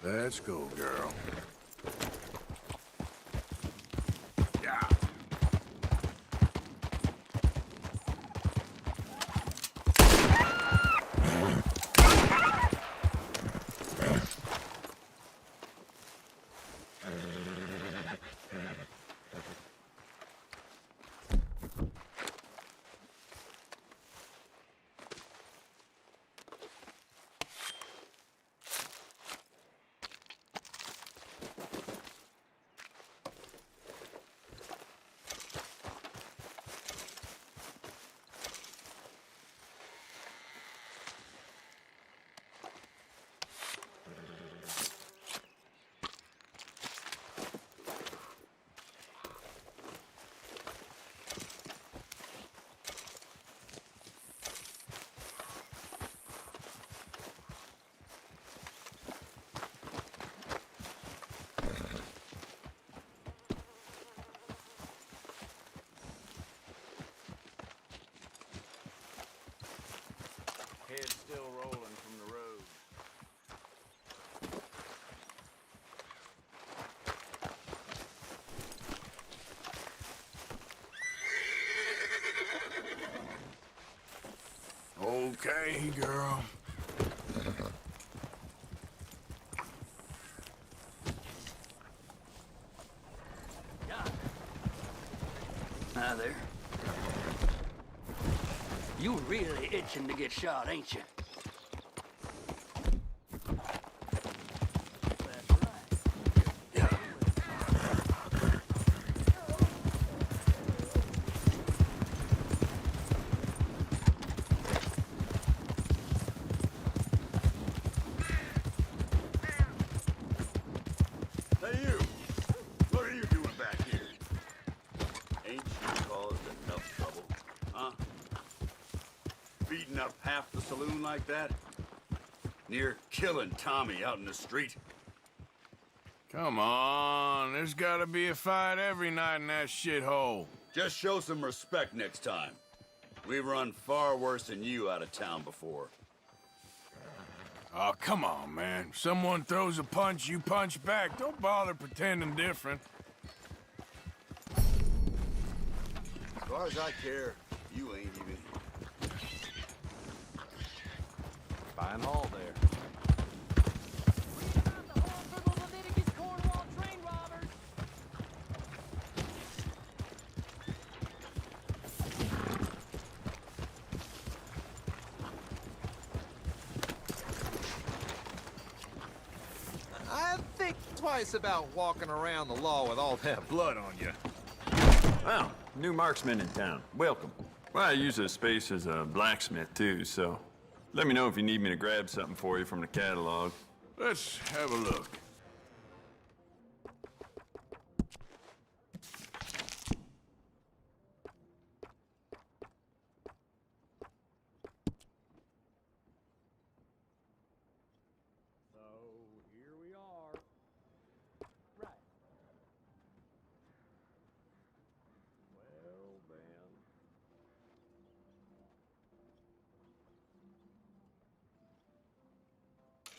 Let's go, girl. Yeah. Head still rolling from the road. Okay, girl. Hi there. You really itching to get shot, ain't you? Hey, you! What are you doing back here? Ain't you caused enough trouble, huh? Beating up half the saloon like that? Near killing Tommy out in the street? Come on, there's gotta be a fight every night in that shithole. Just show some respect next time. We've run far worse than you out of town before. Oh, come on, man. Someone throws a punch, you punch back. Don't bother pretending different. As far as I care, you ain't even... Fine haul there. I think twice about walking around the law with all that blood on you. Well, new marksman in town. Welcome. Well, I use this space as a blacksmith, too, so let me know if you need me to grab something for you from the catalog. Let's have a look.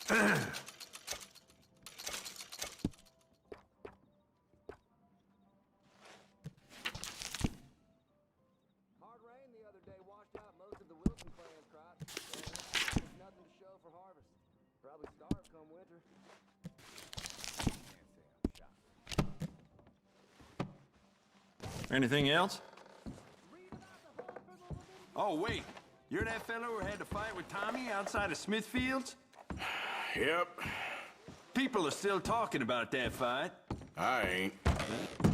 Hard rain the other day washed out most of the Wilson clan's crops. There's nothing to show for harvest. Probably starve come winter. Anything else? Oh, wait. You're that fellow who had to fight with Tommy outside of Smithfield's? Yep. People are still talking about that fight. I ain't.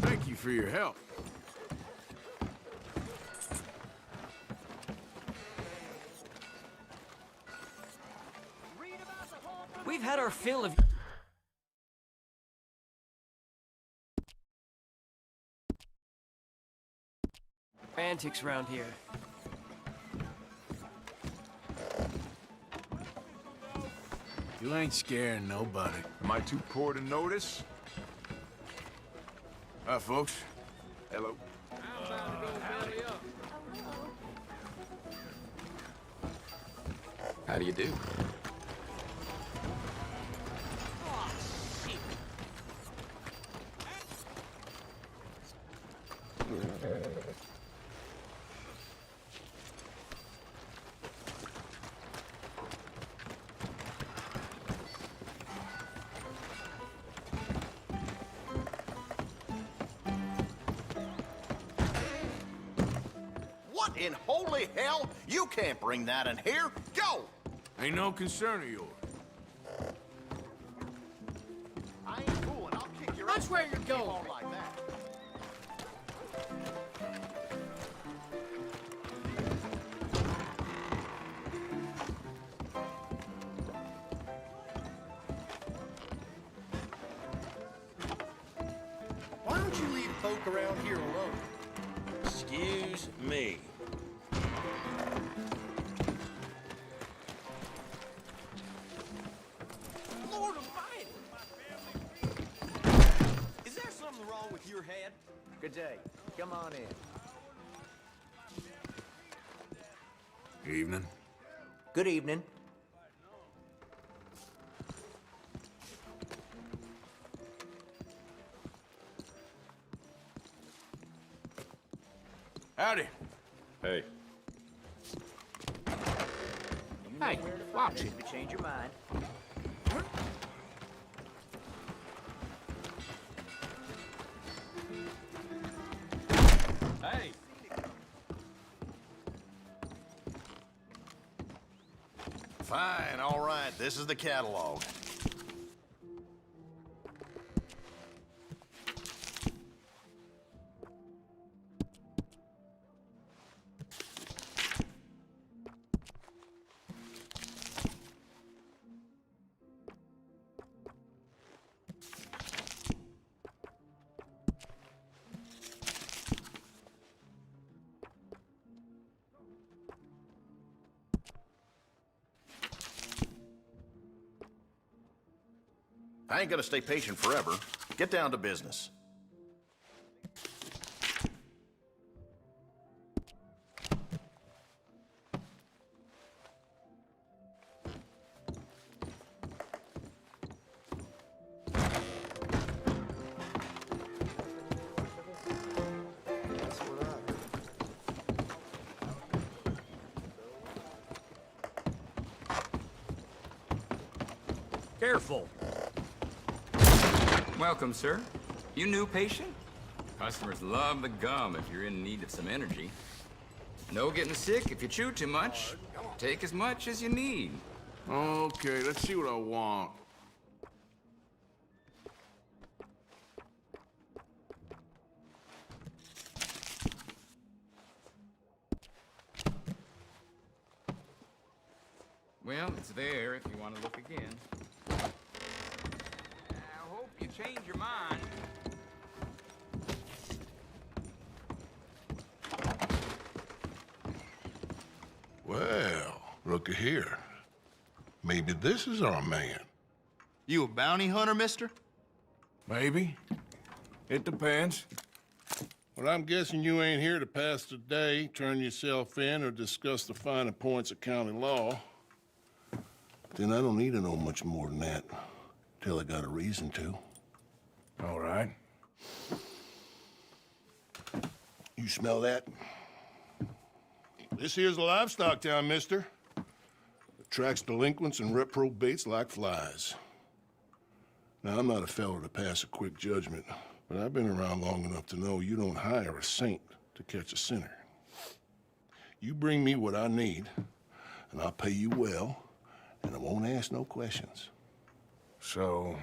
Thank you for your help. We've had our fill of... Antics around here. You ain't scaring nobody. Am I too poor to notice? Hi, folks. Hello. How do you do? What in holy hell? You can't bring that in here. Go! Ain't no concern of yours. I ain't fooling. I'll kick your That's ass. where you're Keep going. on like that. Why don't you leave folk around here alone? Excuse me. Lord Almighty! Is there something wrong with your head? Good day. Come on in. Evening. Good evening. Howdy. Hey. Hey, watch it. If you change your mind. Hey! Fine, all right. This is the catalog. I ain't gonna stay patient forever. Get down to business. Careful. Welcome, sir. You new patient? Customers love the gum if you're in need of some energy. No getting sick if you chew too much. Take as much as you need. Okay, let's see what I want. Well, it's there if you want to look again. I hope you change your mind. Well, looky here. Maybe this is our man. You a bounty hunter, mister? Maybe. It depends. Well, I'm guessing you ain't here to pass the day, turn yourself in, or discuss the finer points of county law. Then I don't need to know much more than that, till I got a reason to. All right. You smell that? This here's a livestock town, mister. Attracts delinquents and reprobates like flies. Now, I'm not a fellow to pass a quick judgment, but I've been around long enough to know you don't hire a saint to catch a sinner. You bring me what I need, and I'll pay you well, and I won't ask no questions. So,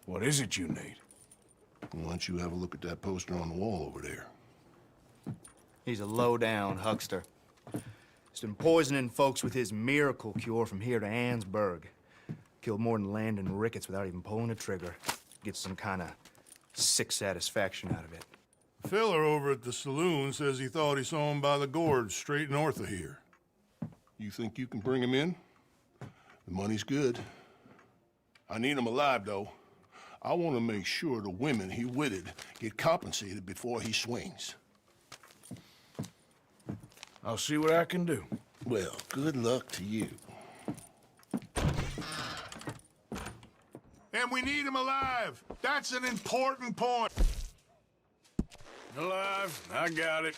what is it you need? Why don't you have a look at that poster on the wall over there? He's a low-down huckster. He's been poisoning folks with his miracle cure from here to Annesburg. Killed more than Landon Ricketts without even pulling a trigger. Gets some kind of sick satisfaction out of it. The fella over at the saloon says he thought he saw him by the gorge straight north of here. You think you can bring him in? The money's good. I need him alive, though. I want to make sure the women he witted get compensated before he swings. I'll see what I can do. Well, good luck to you. And we need him alive. That's an important point. Alive, I got it.